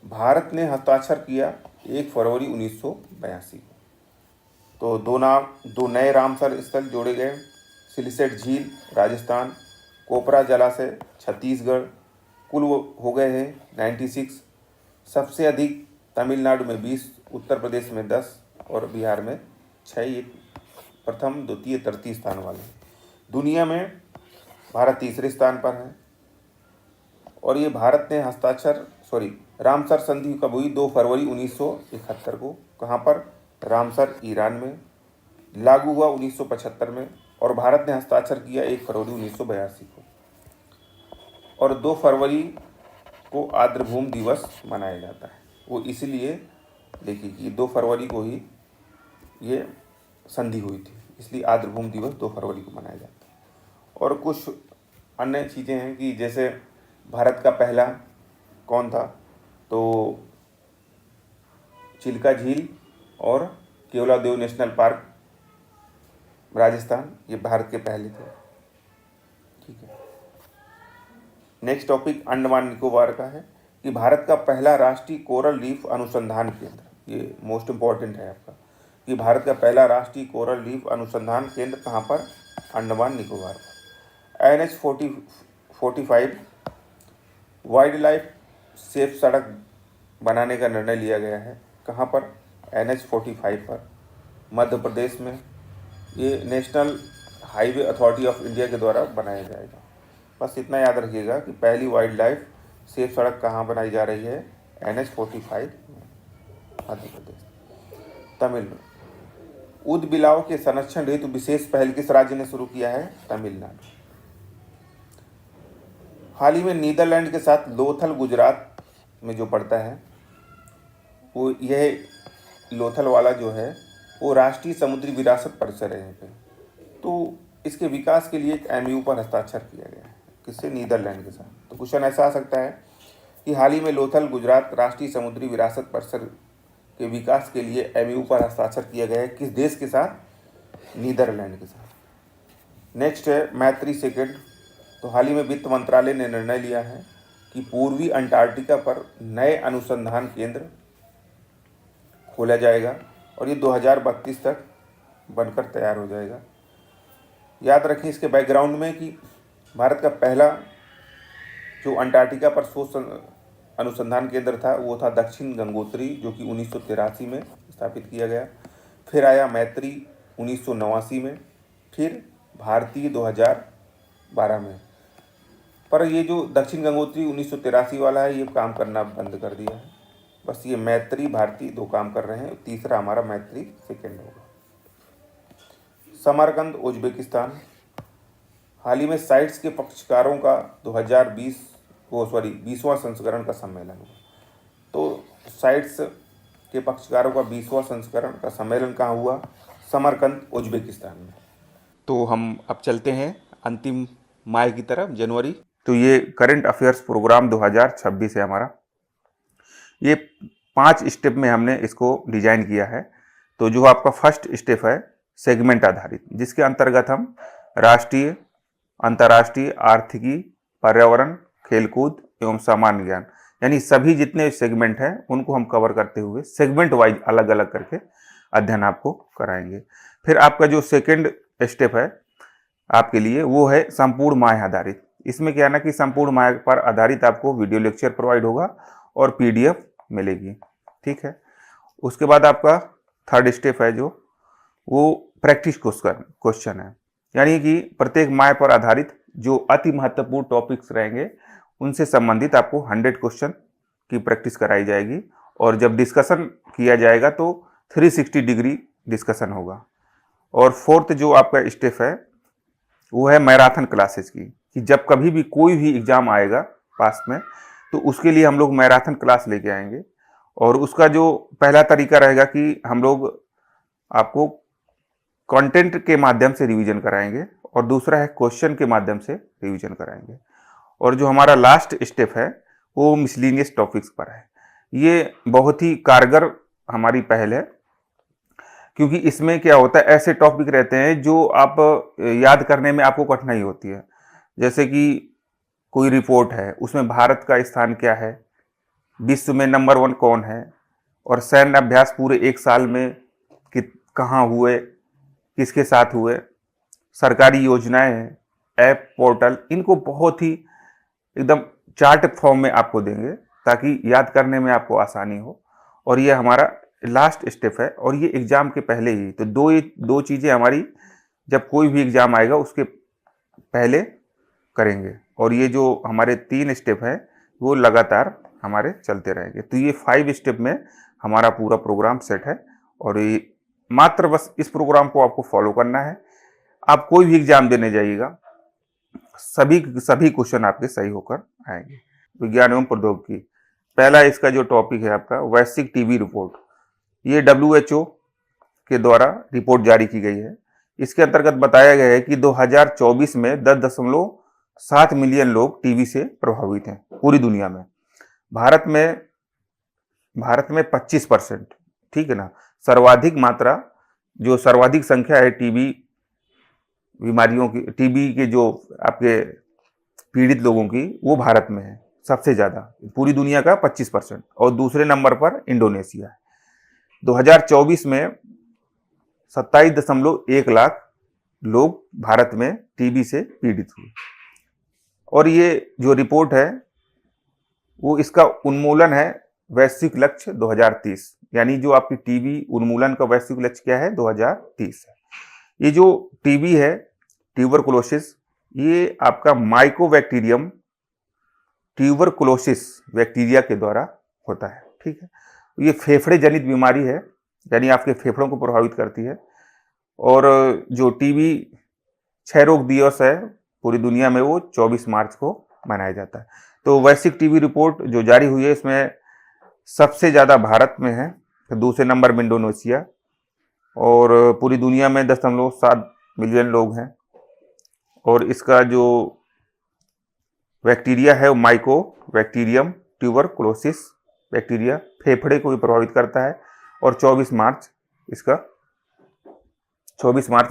भारत ने हस्ताक्षर किया 1 फरवरी 1982 को। तो दो नए रामसर स्थल जोड़े गए, सिलसेट झील राजस्थान, कोपरा जलाशय छत्तीसगढ़, कुल हो गए हैं 96। सबसे अधिक तमिलनाडु में 20, उत्तर प्रदेश में 10 और बिहार में 6। ये प्रथम, द्वितीय, तृतीय स्थान वाले। दुनिया में भारत तीसरे स्थान पर है। और ये भारत ने रामसर संधि कब हुई? 2 फरवरी 1971 को। कहाँ पर? रामसर ईरान में। लागू हुआ 1975 में और भारत ने हस्ताक्षर किया 1 फरवरी 1982 को। और 2 फरवरी को आर्द्रभूमि दिवस मनाया जाता है। वो इसलिए देखिए कि 2 फरवरी को ही ये संधि हुई थी, इसलिए आर्द्रभूमि दिवस 2 फरवरी को मनाया जाता है। और कुछ अन्य चीज़ें हैं कि जैसे भारत का पहला कौन था? तो चिल्का झील और केवलादेव नेशनल पार्क राजस्थान, ये भारत के पहले थे। ठीक है। नेक्स्ट टॉपिक अंडमान निकोबार का है कि भारत का पहला राष्ट्रीय कोरल रीफ अनुसंधान केंद्र, ये मोस्ट इम्पॉर्टेंट है आपका, कि भारत का पहला राष्ट्रीय कोरल रीफ अनुसंधान केंद्र कहाँ पर? अंडमान निकोबार पर। NH-45 वाइल्ड लाइफ सेफ सड़क बनाने का निर्णय लिया गया है। कहाँ पर? NH-45 पर, मध्य प्रदेश में। ये national highway authority of India के द्वारा बनाया जाएगा। बस इतना याद रखिएगा कि पहली वाइल्ड लाइफ सेफ सड़क कहाँ बनाई जा रही है? NH-45 में, मध्य प्रदेश। तमिल में ऊद बिलाव के संरक्षण हेतु विशेष पहल किस राज्य ने शुरू किया है? तमिलनाडु। हाल ही में नीदरलैंड के साथ लोथल गुजरात में जो पड़ता है, वो यह लोथल वाला जो है वो राष्ट्रीय समुद्री विरासत परिसर है यहाँ पे। तो इसके विकास के लिए एक MOU पर हस्ताक्षर किया गया है। किससे? नीदरलैंड के साथ। तो क्वेश्चन ऐसा आ सकता है कि हाल ही में लोथल गुजरात राष्ट्रीय समुद्री विरासत परिसर के विकास के लिए MOU पर हस्ताक्षर किया गया है। किस देश के साथ? नीदरलैंड के साथ। नेक्स्ट है मैत्री सेकंड। तो हाल ही में वित्त मंत्रालय ने निर्णय लिया है कि पूर्वी अंटार्कटिका पर नए अनुसंधान केंद्र खोला जाएगा और ये 2032 तक बनकर तैयार हो जाएगा। याद रखें इसके बैकग्राउंड में कि भारत का पहला जो अंटार्कटिका पर शोध अनुसंधान केंद्र था वो था दक्षिण गंगोत्री, जो कि 1983 में स्थापित किया गया। फिर आया मैत्री 1989 में, फिर भारतीय 2012 में। पर ये जो दक्षिण गंगोत्री 1983 वाला है ये काम करना बंद कर दिया है। बस ये मैत्री भारती 2 काम कर रहे हैं, तीसरा हमारा मैत्री सेकंड होगा। समरकंद उज्बेकिस्तान। हाल ही में साइट्स के पक्षकारों का 20वां संस्करण का सम्मेलन हुआ। तो साइट्स के पक्षकारों का 20वां संस्करण का सम्मेलन कहाँ हुआ? समरकंद उज्बेकिस्तान में। तो हम अब चलते हैं अंतिम माह की तरफ, जनवरी। तो ये करंट अफेयर्स प्रोग्राम 2026 है हमारा। ये 5 स्टेप में हमने इसको डिजाइन किया है। तो जो आपका फर्स्ट स्टेप है सेगमेंट आधारित, जिसके अंतर्गत हम राष्ट्रीय, अंतर्राष्ट्रीय, आर्थिकी, पर्यावरण, खेलकूद एवं सामान्य ज्ञान, यानी सभी जितने सेगमेंट हैं उनको हम कवर करते हुए सेगमेंट वाइज अलग अलग करके अध्ययन आपको कराएंगे। फिर आपका जो सेकंड स्टेप है आपके लिए वो है संपूर्ण माह आधारित। इसमें क्या है ना कि संपूर्ण माह पर आधारित आपको वीडियो लेक्चर प्रोवाइड होगा और PDF मिलेगी। ठीक है। उसके बाद आपका थर्ड स्टेप है जो वो प्रैक्टिस क्वेश्चन है, यानी कि प्रत्येक माह पर आधारित जो अति महत्वपूर्ण टॉपिक्स रहेंगे उनसे संबंधित आपको 100 क्वेश्चन की प्रैक्टिस कराई जाएगी। और जब डिस्कशन किया जाएगा तो 360 डिग्री डिस्कशन होगा। और फोर्थ जो आपका स्टेप है वो है मैराथन क्लासेस की, कि जब कभी भी कोई भी एग्जाम आएगा पास में, तो उसके लिए हम लोग मैराथन क्लास लेके आएंगे। और उसका जो पहला तरीका रहेगा कि हम लोग आपको कंटेंट के माध्यम से रिवीजन कराएंगे, और दूसरा है क्वेश्चन के माध्यम से रिवीजन कराएंगे। और जो हमारा लास्ट स्टेप है वो मिसलिनियस टॉपिक्स पर है। ये बहुत ही कारगर हमारी पहल है, क्योंकि इसमें क्या होता है, ऐसे टॉपिक रहते हैं जो आप याद करने में आपको कठिनाई होती है। जैसे कि कोई रिपोर्ट है, उसमें भारत का स्थान क्या है, विश्व में नंबर 1 कौन है, और सैन्य अभ्यास पूरे 1 साल में कहाँ हुए, किसके साथ हुए, सरकारी योजनाएं हैं, ऐप, पोर्टल, इनको बहुत ही एकदम चार्ट फॉर्म में आपको देंगे ताकि याद करने में आपको आसानी हो। और ये हमारा लास्ट स्टेप है, और ये एग्जाम के पहले ही। तो दो चीज़ें हमारी जब कोई भी एग्जाम आएगा उसके पहले करेंगे, और ये जो हमारे 3 स्टेप हैं वो लगातार हमारे चलते रहेंगे। तो ये 5 स्टेप में हमारा पूरा प्रोग्राम सेट है, और ये मात्र बस इस प्रोग्राम को आपको फॉलो करना है। आप कोई भी एग्जाम देने जाइएगा, सभी क्वेश्चन आपके सही होकर आएंगे। विज्ञान एवं प्रौद्योगिकी, पहला इसका जो टॉपिक है आपका वैश्विक टीबी रिपोर्ट, ये WHO के द्वारा रिपोर्ट जारी की गई है। इसके अंतर्गत बताया गया है कि 2024 में 10.7 मिलियन लोग टीबी से प्रभावित हैं पूरी दुनिया में। भारत में 25%, ठीक है ना। सर्वाधिक संख्या है टीबी बीमारियों की, टीबी के जो आपके पीड़ित लोगों की, वो भारत में है सबसे ज्यादा, पूरी दुनिया का 25%। और दूसरे नंबर पर इंडोनेशिया है। 2024 में 27.1 लाख लोग भारत में टीबी से पीड़ित हुए। और ये जो रिपोर्ट है वो इसका उन्मूलन है वैश्विक लक्ष्य 2030, यानी जो आपकी टीबी उन्मूलन का वैश्विक लक्ष्य क्या है, 2030 है। ये जो टीबी है, ट्यूबरकुलोसिस, ये आपका माइकोबैक्टीरियम ट्यूबरकुलोसिस बैक्टीरिया के द्वारा होता है, ठीक है। ये फेफड़े जनित बीमारी है, यानी आपके फेफड़ों को प्रभावित करती है। और जो टीबी क्षय रोग दिवस है पूरी दुनिया में, वो 24 मार्च को मनाया जाता है। तो वैश्विक टीबी रिपोर्ट जो जारी हुई है, इसमें सबसे ज्यादा भारत में है, दूसरे नंबर में इंडोनेशिया, और पूरी दुनिया में 10.7 मिलियन लोग हैं। और इसका जो बैक्टीरिया है वो माइकोबैक्टीरियम ट्यूबरकुलोसिस बैक्टीरिया फेफड़े को भी प्रभावित करता है। और 24 मार्च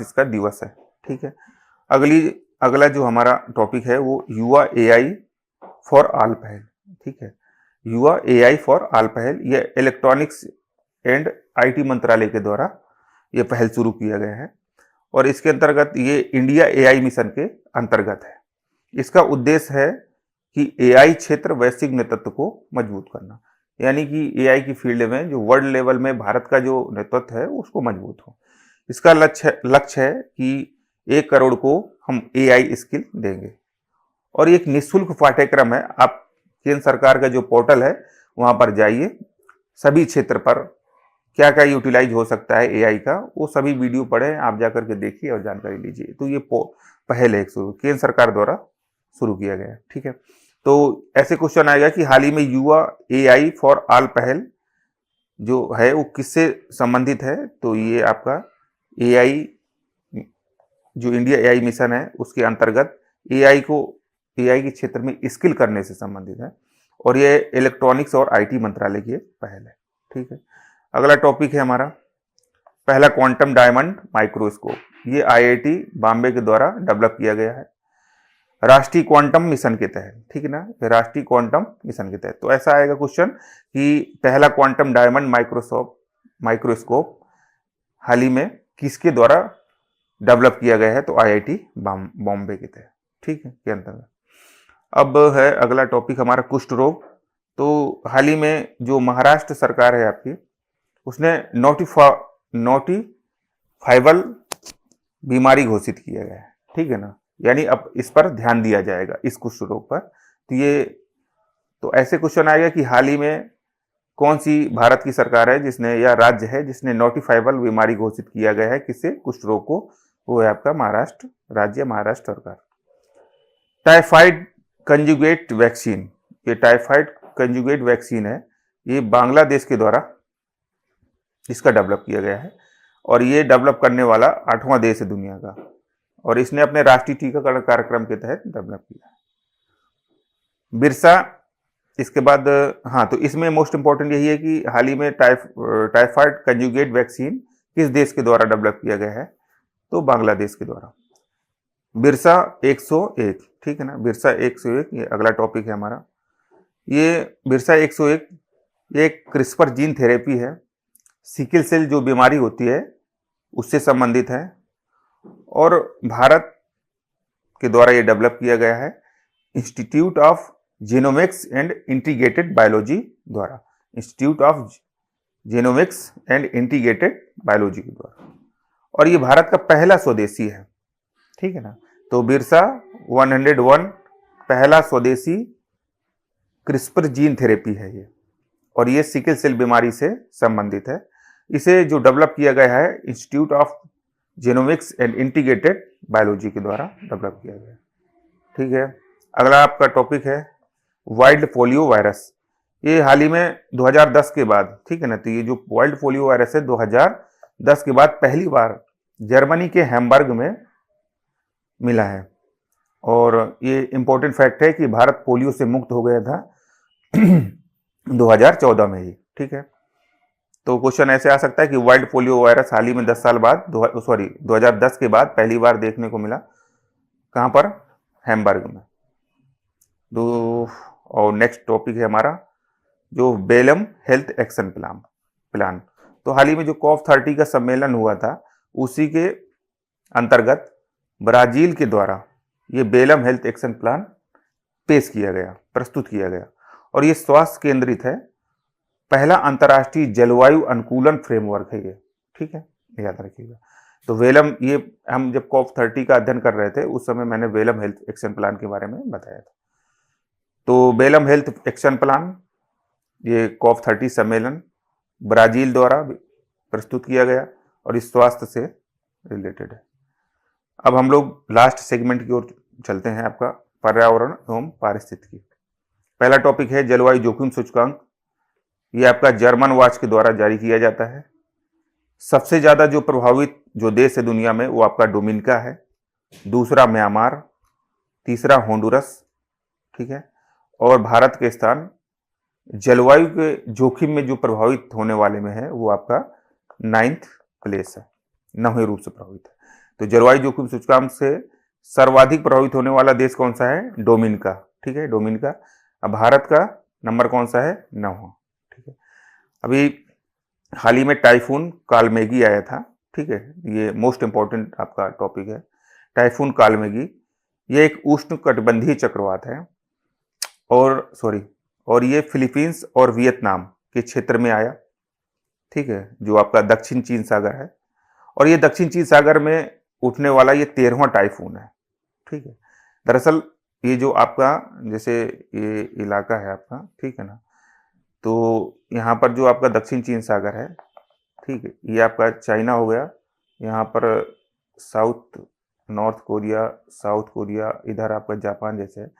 इसका दिवस है, ठीक है। अगला जो हमारा टॉपिक है वो युवा AI फॉर ऑल पहल, ठीक है। युवा AI फॉर ऑल पहल, ये इलेक्ट्रॉनिक्स एंड IT मंत्रालय के द्वारा ये पहल शुरू किया गया है, और इसके अंतर्गत ये इंडिया AI मिशन के अंतर्गत है। इसका उद्देश्य है कि AI क्षेत्र वैश्विक नेतृत्व को मजबूत करना, यानी कि AI की फील्ड में जो वर्ल्ड लेवल में भारत का जो नेतृत्व है उसको मजबूत हो। इसका लक्ष्य है कि 1 करोड़ को हम AI स्किल देंगे। और एक निःशुल्क पाठ्यक्रम है, आप केंद्र सरकार का जो पोर्टल है वहां पर जाइए, सभी क्षेत्र पर क्या क्या यूटिलाइज हो सकता है AI का, वो सभी वीडियो पढ़े, आप जाकर के देखिए और जानकारी लीजिए। तो ये पहल है केंद्र सरकार द्वारा शुरू किया गया, ठीक है। तो ऐसे क्वेश्चन आएगा कि हाल ही में युवा AI फॉर ऑल पहल जो है वो किससे संबंधित है, तो ये आपका AI जो इंडिया AI मिशन है उसके अंतर्गत AI के क्षेत्र में स्किल करने से संबंधित है, और ये इलेक्ट्रॉनिक्स और IT मंत्रालय की पहल है, ठीक है। अगला टॉपिक है हमारा पहला क्वांटम डायमंड माइक्रोस्कोप, ये IIT बॉम्बे के द्वारा डेवलप किया गया है राष्ट्रीय क्वांटम मिशन के तहत, ठीक है ना, राष्ट्रीय क्वांटम मिशन के तहत। तो ऐसा आएगा क्वेश्चन कि पहला क्वांटम डायमंड माइक्रोस्कोप हाल ही में किसके द्वारा डेवलप किया गया है, तो IIT बॉम्बे के तहत, ठीक है, के अंतर्गत। अब है अगला टॉपिक हमारा कुष्ठ रोग। तो हाल ही में जो महाराष्ट्र सरकार है आपकी, उसने नोटिफाइबल बीमारी घोषित किया गया है, ठीक है ना, यानी अब इस पर ध्यान दिया जाएगा, इस कुष्ठ रोग पर। तो ऐसे क्वेश्चन आएगा कि हाल ही में कौन सी भारत की सरकार है जिसने, या राज्य है जिसने नोटिफाइबल बीमारी घोषित किया गया है किससे, कुष्ठ रोग को, वो है आपका महाराष्ट्र राज्य, महाराष्ट्र सरकार। टाइफाइड कंजुगेट वैक्सीन, ये टाइफाइड कंजुगेट वैक्सीन है, ये बांग्लादेश के द्वारा इसका डेवलप किया गया है और ये डेवलप करने वाला 8वां देश है दुनिया का और इसने अपने राष्ट्रीय टीकाकरण कार्यक्रम के तहत डेवलप किया है। बिरसा, इसके बाद हाँ, तो इसमें मोस्ट इंपॉर्टेंट यही है कि हाल ही में टाइफाइड कंजुगेट वैक्सीन किस देश के द्वारा डेवलप किया गया है, तो बांग्लादेश के द्वारा। बिरसा 101, ठीक है ना, बिरसा 101 ये अगला टॉपिक है हमारा। ये बिरसा 101 ये एक क्रिस्पर जीन थेरेपी है, सिकल सेल जो बीमारी होती है उससे संबंधित है और भारत के द्वारा ये डेवलप किया गया है institute of genomics and integrated biology द्वारा, institute of genomics and integrated biology के द्वारा, और ये भारत का पहला स्वदेशी है, ठीक है ना। तो बिरसा 101 पहला स्वदेशी क्रिस्पर जीन थेरेपी है ये, और ये सिकल सेल बीमारी से संबंधित है। इसे जो डेवलप किया गया है institute of genomics and integrated biology के द्वारा डेवलप किया गया है, ठीक है। अगला आपका टॉपिक है वाइल्ड पोलियो वायरस। ये हाल ही में 2010 के बाद, ठीक है ना, तो ये जो वाइल्ड पोलियो वायरस है 2010 के बाद पहली बार जर्मनी के हैम्बर्ग में मिला है और ये इंपॉर्टेंट फैक्ट है कि भारत पोलियो से मुक्त हो गया था 2014 में ही, ठीक है। तो क्वेश्चन ऐसे आ सकता है कि वाइल्ड पोलियो वायरस हाल ही में 10 साल बाद 2010 के बाद पहली बार देखने को मिला, कहां पर, हैम्बर्ग में। और नेक्स्ट टॉपिक है हमारा जो बेलम हेल्थ एक्शन प्लान। तो हाल ही में जो COP30 का सम्मेलन हुआ था उसी के अंतर्गत ब्राजील के द्वारा ये बेलम हेल्थ एक्शन प्लान पेश किया गया, प्रस्तुत किया गया, और ये स्वास्थ्य केंद्रित है, पहला अंतर्राष्ट्रीय जलवायु अनुकूलन फ्रेमवर्क है ये, ठीक है, याद रखिएगा। तो वेलम, ये हम जब COP30 का अध्ययन कर रहे थे उस समय मैंने वेलम हेल्थ एक्शन प्लान के बारे में बताया था। तो बेलम हेल्थ एक्शन प्लान ये COP30 सम्मेलन ब्राजील द्वारा प्रस्तुत किया गया और इस स्वास्थ्य से रिलेटेड है। अब हम लोग लास्ट सेगमेंट की ओर चलते हैं, आपका पर्यावरण एवं पारिस्थितिकी। पहला टॉपिक है जलवायु जोखिम सूचकांक। ये आपका जर्मन वॉच के द्वारा जारी किया जाता है। सबसे ज्यादा जो प्रभावित जो देश है दुनिया में वो आपका डोमिनिका है, दूसरा म्यांमार, तीसरा होंडुरस, ठीक है, और भारत के स्थान जलवायु के जोखिम में जो प्रभावित होने वाले में है वो आपका 9th प्लेस है, 9वें रूप से प्रभावित है। तो जलवायु जोखिम सूचकांक से सर्वाधिक प्रभावित होने वाला देश कौन सा है, डोमिनिका, ठीक है, डोमिनिका। अब भारत का नंबर कौन सा है, 9वां, ठीक है। अभी हाल ही में टाइफून कालमेगी आया था, ठीक है, ये मोस्ट इंपॉर्टेंट आपका टॉपिक है। टाइफून कालमेगी ये एक उष्णकटिबंधीय चक्रवात है और ये फिलीपींस और वियतनाम के क्षेत्र में आया, ठीक है, जो आपका दक्षिण चीन सागर है, और ये दक्षिण चीन सागर में उठने वाला ये 13वां टाइफून है, ठीक है। दरअसल ये जो आपका जैसे ये इलाका है आपका, ठीक है ना, तो यहाँ पर जो आपका दक्षिण चीन सागर है, ठीक है, ये आपका चाइना हो गया, यहाँ पर नॉर्थ कोरिया, साउथ कोरिया, इधर आपका जापान जैसे है,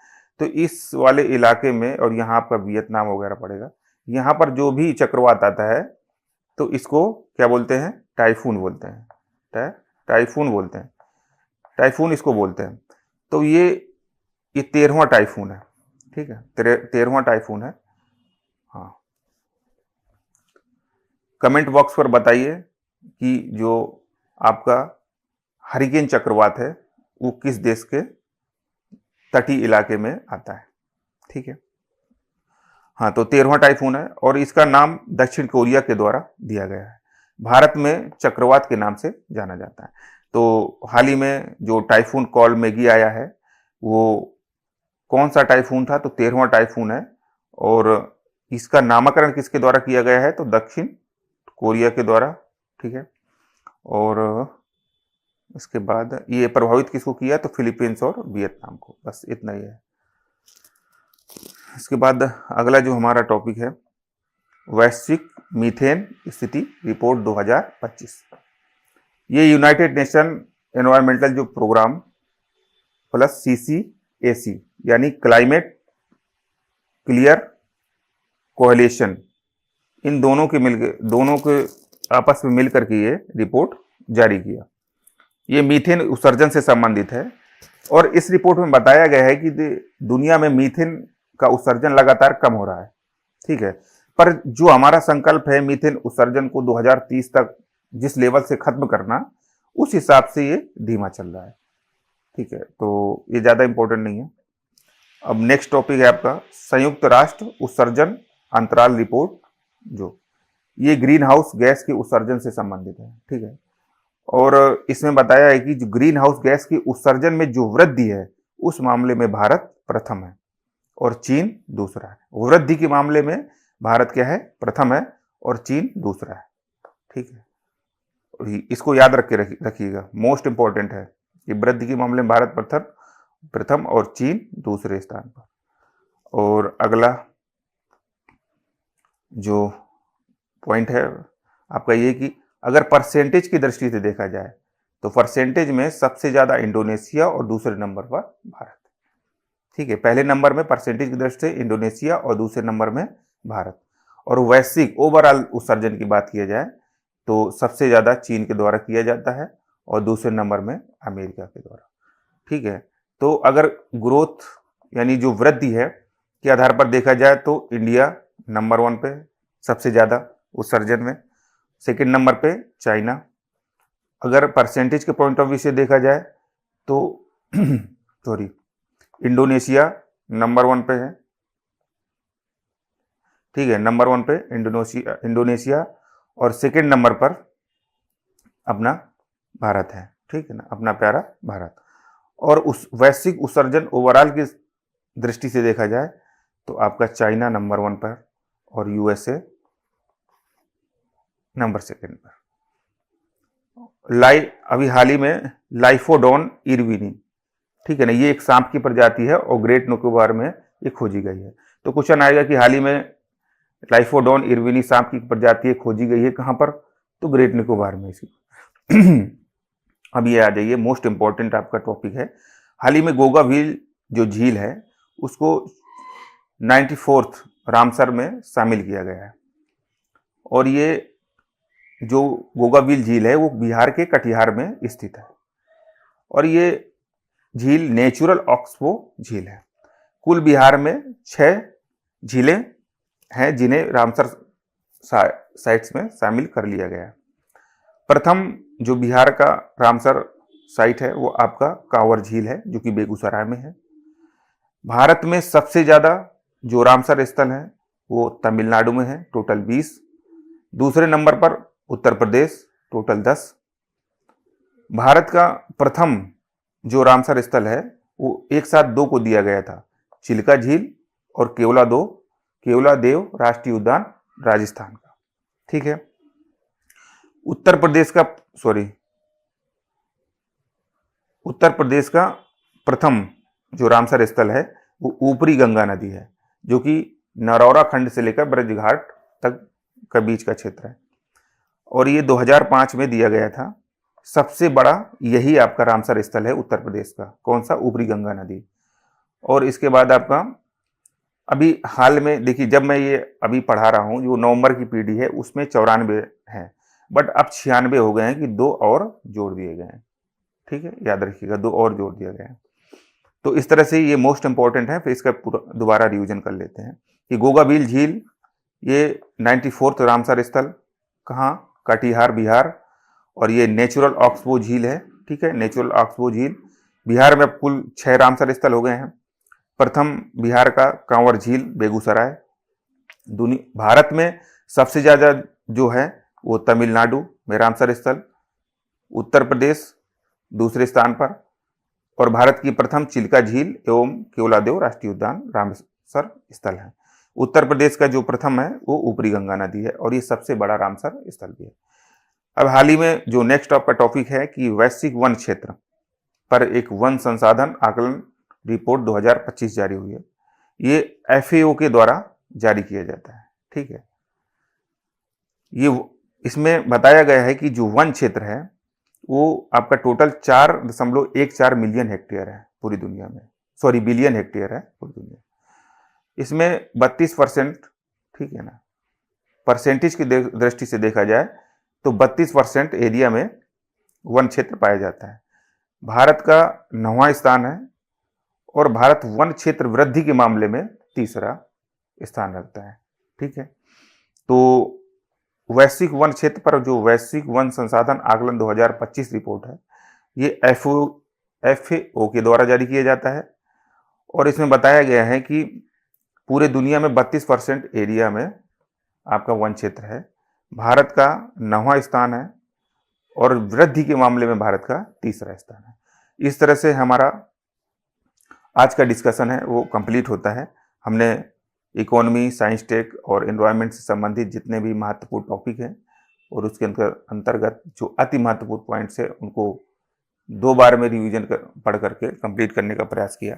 तो इस वाले इलाके में, और यहाँ आपका वियतनाम वगैरह पड़ेगा, यहाँ पर जो भी चक्रवात आता है तो इसको क्या बोलते हैं, टाइफून बोलते हैं, टाइफून बोलते हैं, टाइफून इसको बोलते हैं। तो ये 13वां टाइफून है, ठीक है, 13वां टाइफून है। हाँ, कमेंट बॉक्स पर बताइए कि जो आपका हरिकेन चक्रवात है वो किस देश के तटीय इलाके में आता है, ठीक है। हाँ, तो 13वां टाइफून है और इसका नाम दक्षिण कोरिया के द्वारा दिया गया है। भारत में चक्रवात के नाम से जाना जाता है। तो हाल ही में जो टाइफून कालमेगी आया है वो कौन सा टाइफून था, तो 13वां टाइफून है, और इसका नामकरण किसके द्वारा किया गया है, तो दक्षिण कोरिया के द्वारा, ठीक है। और इसके बाद ये प्रभावित किसको किया, तो फिलीपींस और वियतनाम को, बस इतना ही है। इसके बाद अगला जो हमारा टॉपिक है वैश्विक मीथेन स्थिति रिपोर्ट 2025। ये यूनाइटेड नेशन एनवायरमेंटल जो प्रोग्राम प्लस CC AC यानी क्लाइमेट क्लियर कोएलिशन, इन दोनों के आपस में मिलकर के ये रिपोर्ट जारी किया। ये मीथेन उत्सर्जन से संबंधित है और इस रिपोर्ट में बताया गया है कि दुनिया में मीथेन का उत्सर्जन लगातार कम हो रहा है, ठीक है, पर जो हमारा संकल्प है मीथेन उत्सर्जन को 2030 तक जिस लेवल से खत्म करना, उस हिसाब से ये धीमा चल रहा है, ठीक है, तो ये ज्यादा इंपॉर्टेंट नहीं है। अब नेक्स्ट टॉपिक है आपका संयुक्त राष्ट्र उत्सर्जन अंतराल रिपोर्ट, जो ये ग्रीन हाउस गैस के उत्सर्जन से संबंधित है, ठीक है, और इसमें बताया है कि जो ग्रीन हाउस गैस के उत्सर्जन में जो वृद्धि है उस मामले में भारत प्रथम है और चीन दूसरा है। वृद्धि के मामले में भारत क्या है, प्रथम है और चीन दूसरा है, ठीक है, इसको याद रखिएगा, मोस्ट इंपॉर्टेंट है कि वृद्धि के मामले में भारत प्रथम और चीन दूसरे स्थान पर। और अगला जो पॉइंट है आपका ये कि अगर परसेंटेज की दृष्टि से देखा जाए तो परसेंटेज में सबसे ज्यादा इंडोनेशिया और दूसरे नंबर पर भारत, ठीक है, पहले नंबर में परसेंटेज की दृष्टि से इंडोनेशिया और दूसरे नंबर में भारत। और वैश्विक ओवरऑल उत्सर्जन की बात किया जाए तो सबसे ज्यादा चीन के द्वारा किया जाता है और दूसरे नंबर में अमेरिका के द्वारा, ठीक है। तो अगर ग्रोथ यानी जो वृद्धि है के आधार पर देखा जाए तो इंडिया नंबर 1 पे सबसे ज्यादा उत्सर्जन में, सेकंड नंबर पे चाइना। अगर परसेंटेज के पॉइंट ऑफ व्यू से देखा जाए तो सॉरी इंडोनेशिया नंबर 1 पे है, ठीक है, नंबर 1 पे इंडोनेशिया और सेकंड नंबर पर अपना भारत है, ठीक है ना, अपना प्यारा भारत। और उस वैश्विक उत्सर्जन ओवरऑल की दृष्टि से देखा जाए तो आपका चाइना नंबर 1 पर और USA नंबर 2 पर। अभी हाल ही में लाइफोडोन इरविनी, ठीक है ना, ये एक सांप की प्रजाति है और ग्रेट निकोबार में ये खोजी गई है। तो क्वेश्चन आएगा कि हाल ही में लाइफोडोन इरविनी सांप की प्रजाति खोजी गई है कहां पर, तो ग्रेट निकोबार में इसी अब ये आ जाइए, मोस्ट इंपॉर्टेंट आपका टॉपिक है। हाल ही में गोगा व्हील जो झील है उसको 94th रामसर में शामिल किया गया है और ये जो गोगा व्हील झील है वो बिहार के कटिहार में स्थित है और ये झील नेचुरल ऑक्सबो झील है। कुल बिहार में 6 झीलें हैं जिन्हें रामसर साइट्स में शामिल कर लिया गया है। प्रथम जो बिहार का रामसर साइट है वो आपका कांवर झील है जो कि बेगूसराय में है। भारत में सबसे ज्यादा जो रामसर स्थल है वो तमिलनाडु में है, टोटल 20। दूसरे नंबर पर उत्तर प्रदेश, टोटल 10। भारत का प्रथम जो रामसर स्थल है वो एक साथ 2 को दिया गया था, चिल्का झील और केवलादेव राष्ट्रीय उद्यान राजस्थान का, ठीक है। उत्तर प्रदेश का प्रथम जो रामसर स्थल है वो ऊपरी गंगा नदी है जो कि नरौरा खंड से लेकर ब्रजघाट तक का बीच का क्षेत्र है और ये 2005 में दिया गया था। सबसे बड़ा यही आपका रामसर स्थल है उत्तर प्रदेश का, कौन सा, ऊपरी गंगा नदी। और इसके बाद आपका अभी हाल में देखिए, जब मैं ये अभी पढ़ा रहा हूँ जो नवंबर की पीढ़ी है उसमें 94 है, बट अब 96 हो गए हैं कि 2 और जोड़ दिए गए हैं, ठीक है, याद रखिएगा 2 और जोड़ दिया गया है। तो इस तरह से ये मोस्ट इंपॉर्टेंट है, फिर इसका पूरा दोबारा रिवीजन कर लेते हैं कि गोगा व्हील झील ये 94th रामसर स्थल कहाँ, कटिहार बिहार, और ये नेचुरल ऑक्सबो झील है, ठीक है, नेचुरल ऑक्सबो झील। बिहार में कुल 6 रामसर स्थल हो गए हैं। प्रथम बिहार का कांवर झील बेगूसराय। भारत में सबसे ज्यादा जो है वो तमिलनाडु में रामसर स्थल, उत्तर प्रदेश दूसरे स्थान पर, और भारत की प्रथम चिल्का झील एवं केवलादेव राष्ट्रीय उद्यान रामसर स्थल है। उत्तर प्रदेश का जो प्रथम है वो ऊपरी गंगा नदी है और ये सबसे बड़ा रामसर स्थल भी है। अब हाल ही में जो नेक्स्ट आपका टॉपिक है कि वैश्विक वन क्षेत्र पर एक वन संसाधन आकलन रिपोर्ट 2025 जारी हुई है। ये FAO के द्वारा जारी किया जाता है, ठीक है। ये इसमें बताया गया है कि जो वन क्षेत्र है वो आपका टोटल 4.14 मिलियन हेक्टेयर है पूरी दुनिया में, सॉरी बिलियन हेक्टेयर है पूरी दुनिया। इसमें 32%, ठीक है ना, परसेंटेज की दृष्टि से देखा जाए तो 32% एरिया में वन क्षेत्र पाया जाता है। भारत का 9वां स्थान है और भारत वन क्षेत्र वृद्धि के मामले में तीसरा स्थान रखता है। ठीक है, तो वैश्विक वन क्षेत्र पर जो वैश्विक वन संसाधन आकलन 2025 रिपोर्ट है, ये FAO के द्वारा जारी किया जाता है और इसमें बताया गया है कि पूरे दुनिया में 32% एरिया में आपका वन क्षेत्र है। भारत का 9वां स्थान है और वृद्धि के मामले में भारत का तीसरा स्थान है। इस तरह से हमारा आज का डिस्कशन है वो कंप्लीट होता है। हमने इकोनॉमी, साइंस टेक और एनवायरनमेंट से संबंधित जितने भी महत्वपूर्ण टॉपिक हैं और उसके अंतर्गत जो अति महत्वपूर्ण पॉइंट्स है उनको 2 बार में रिवीजन पढ़ करके कंप्लीट करने का प्रयास किया।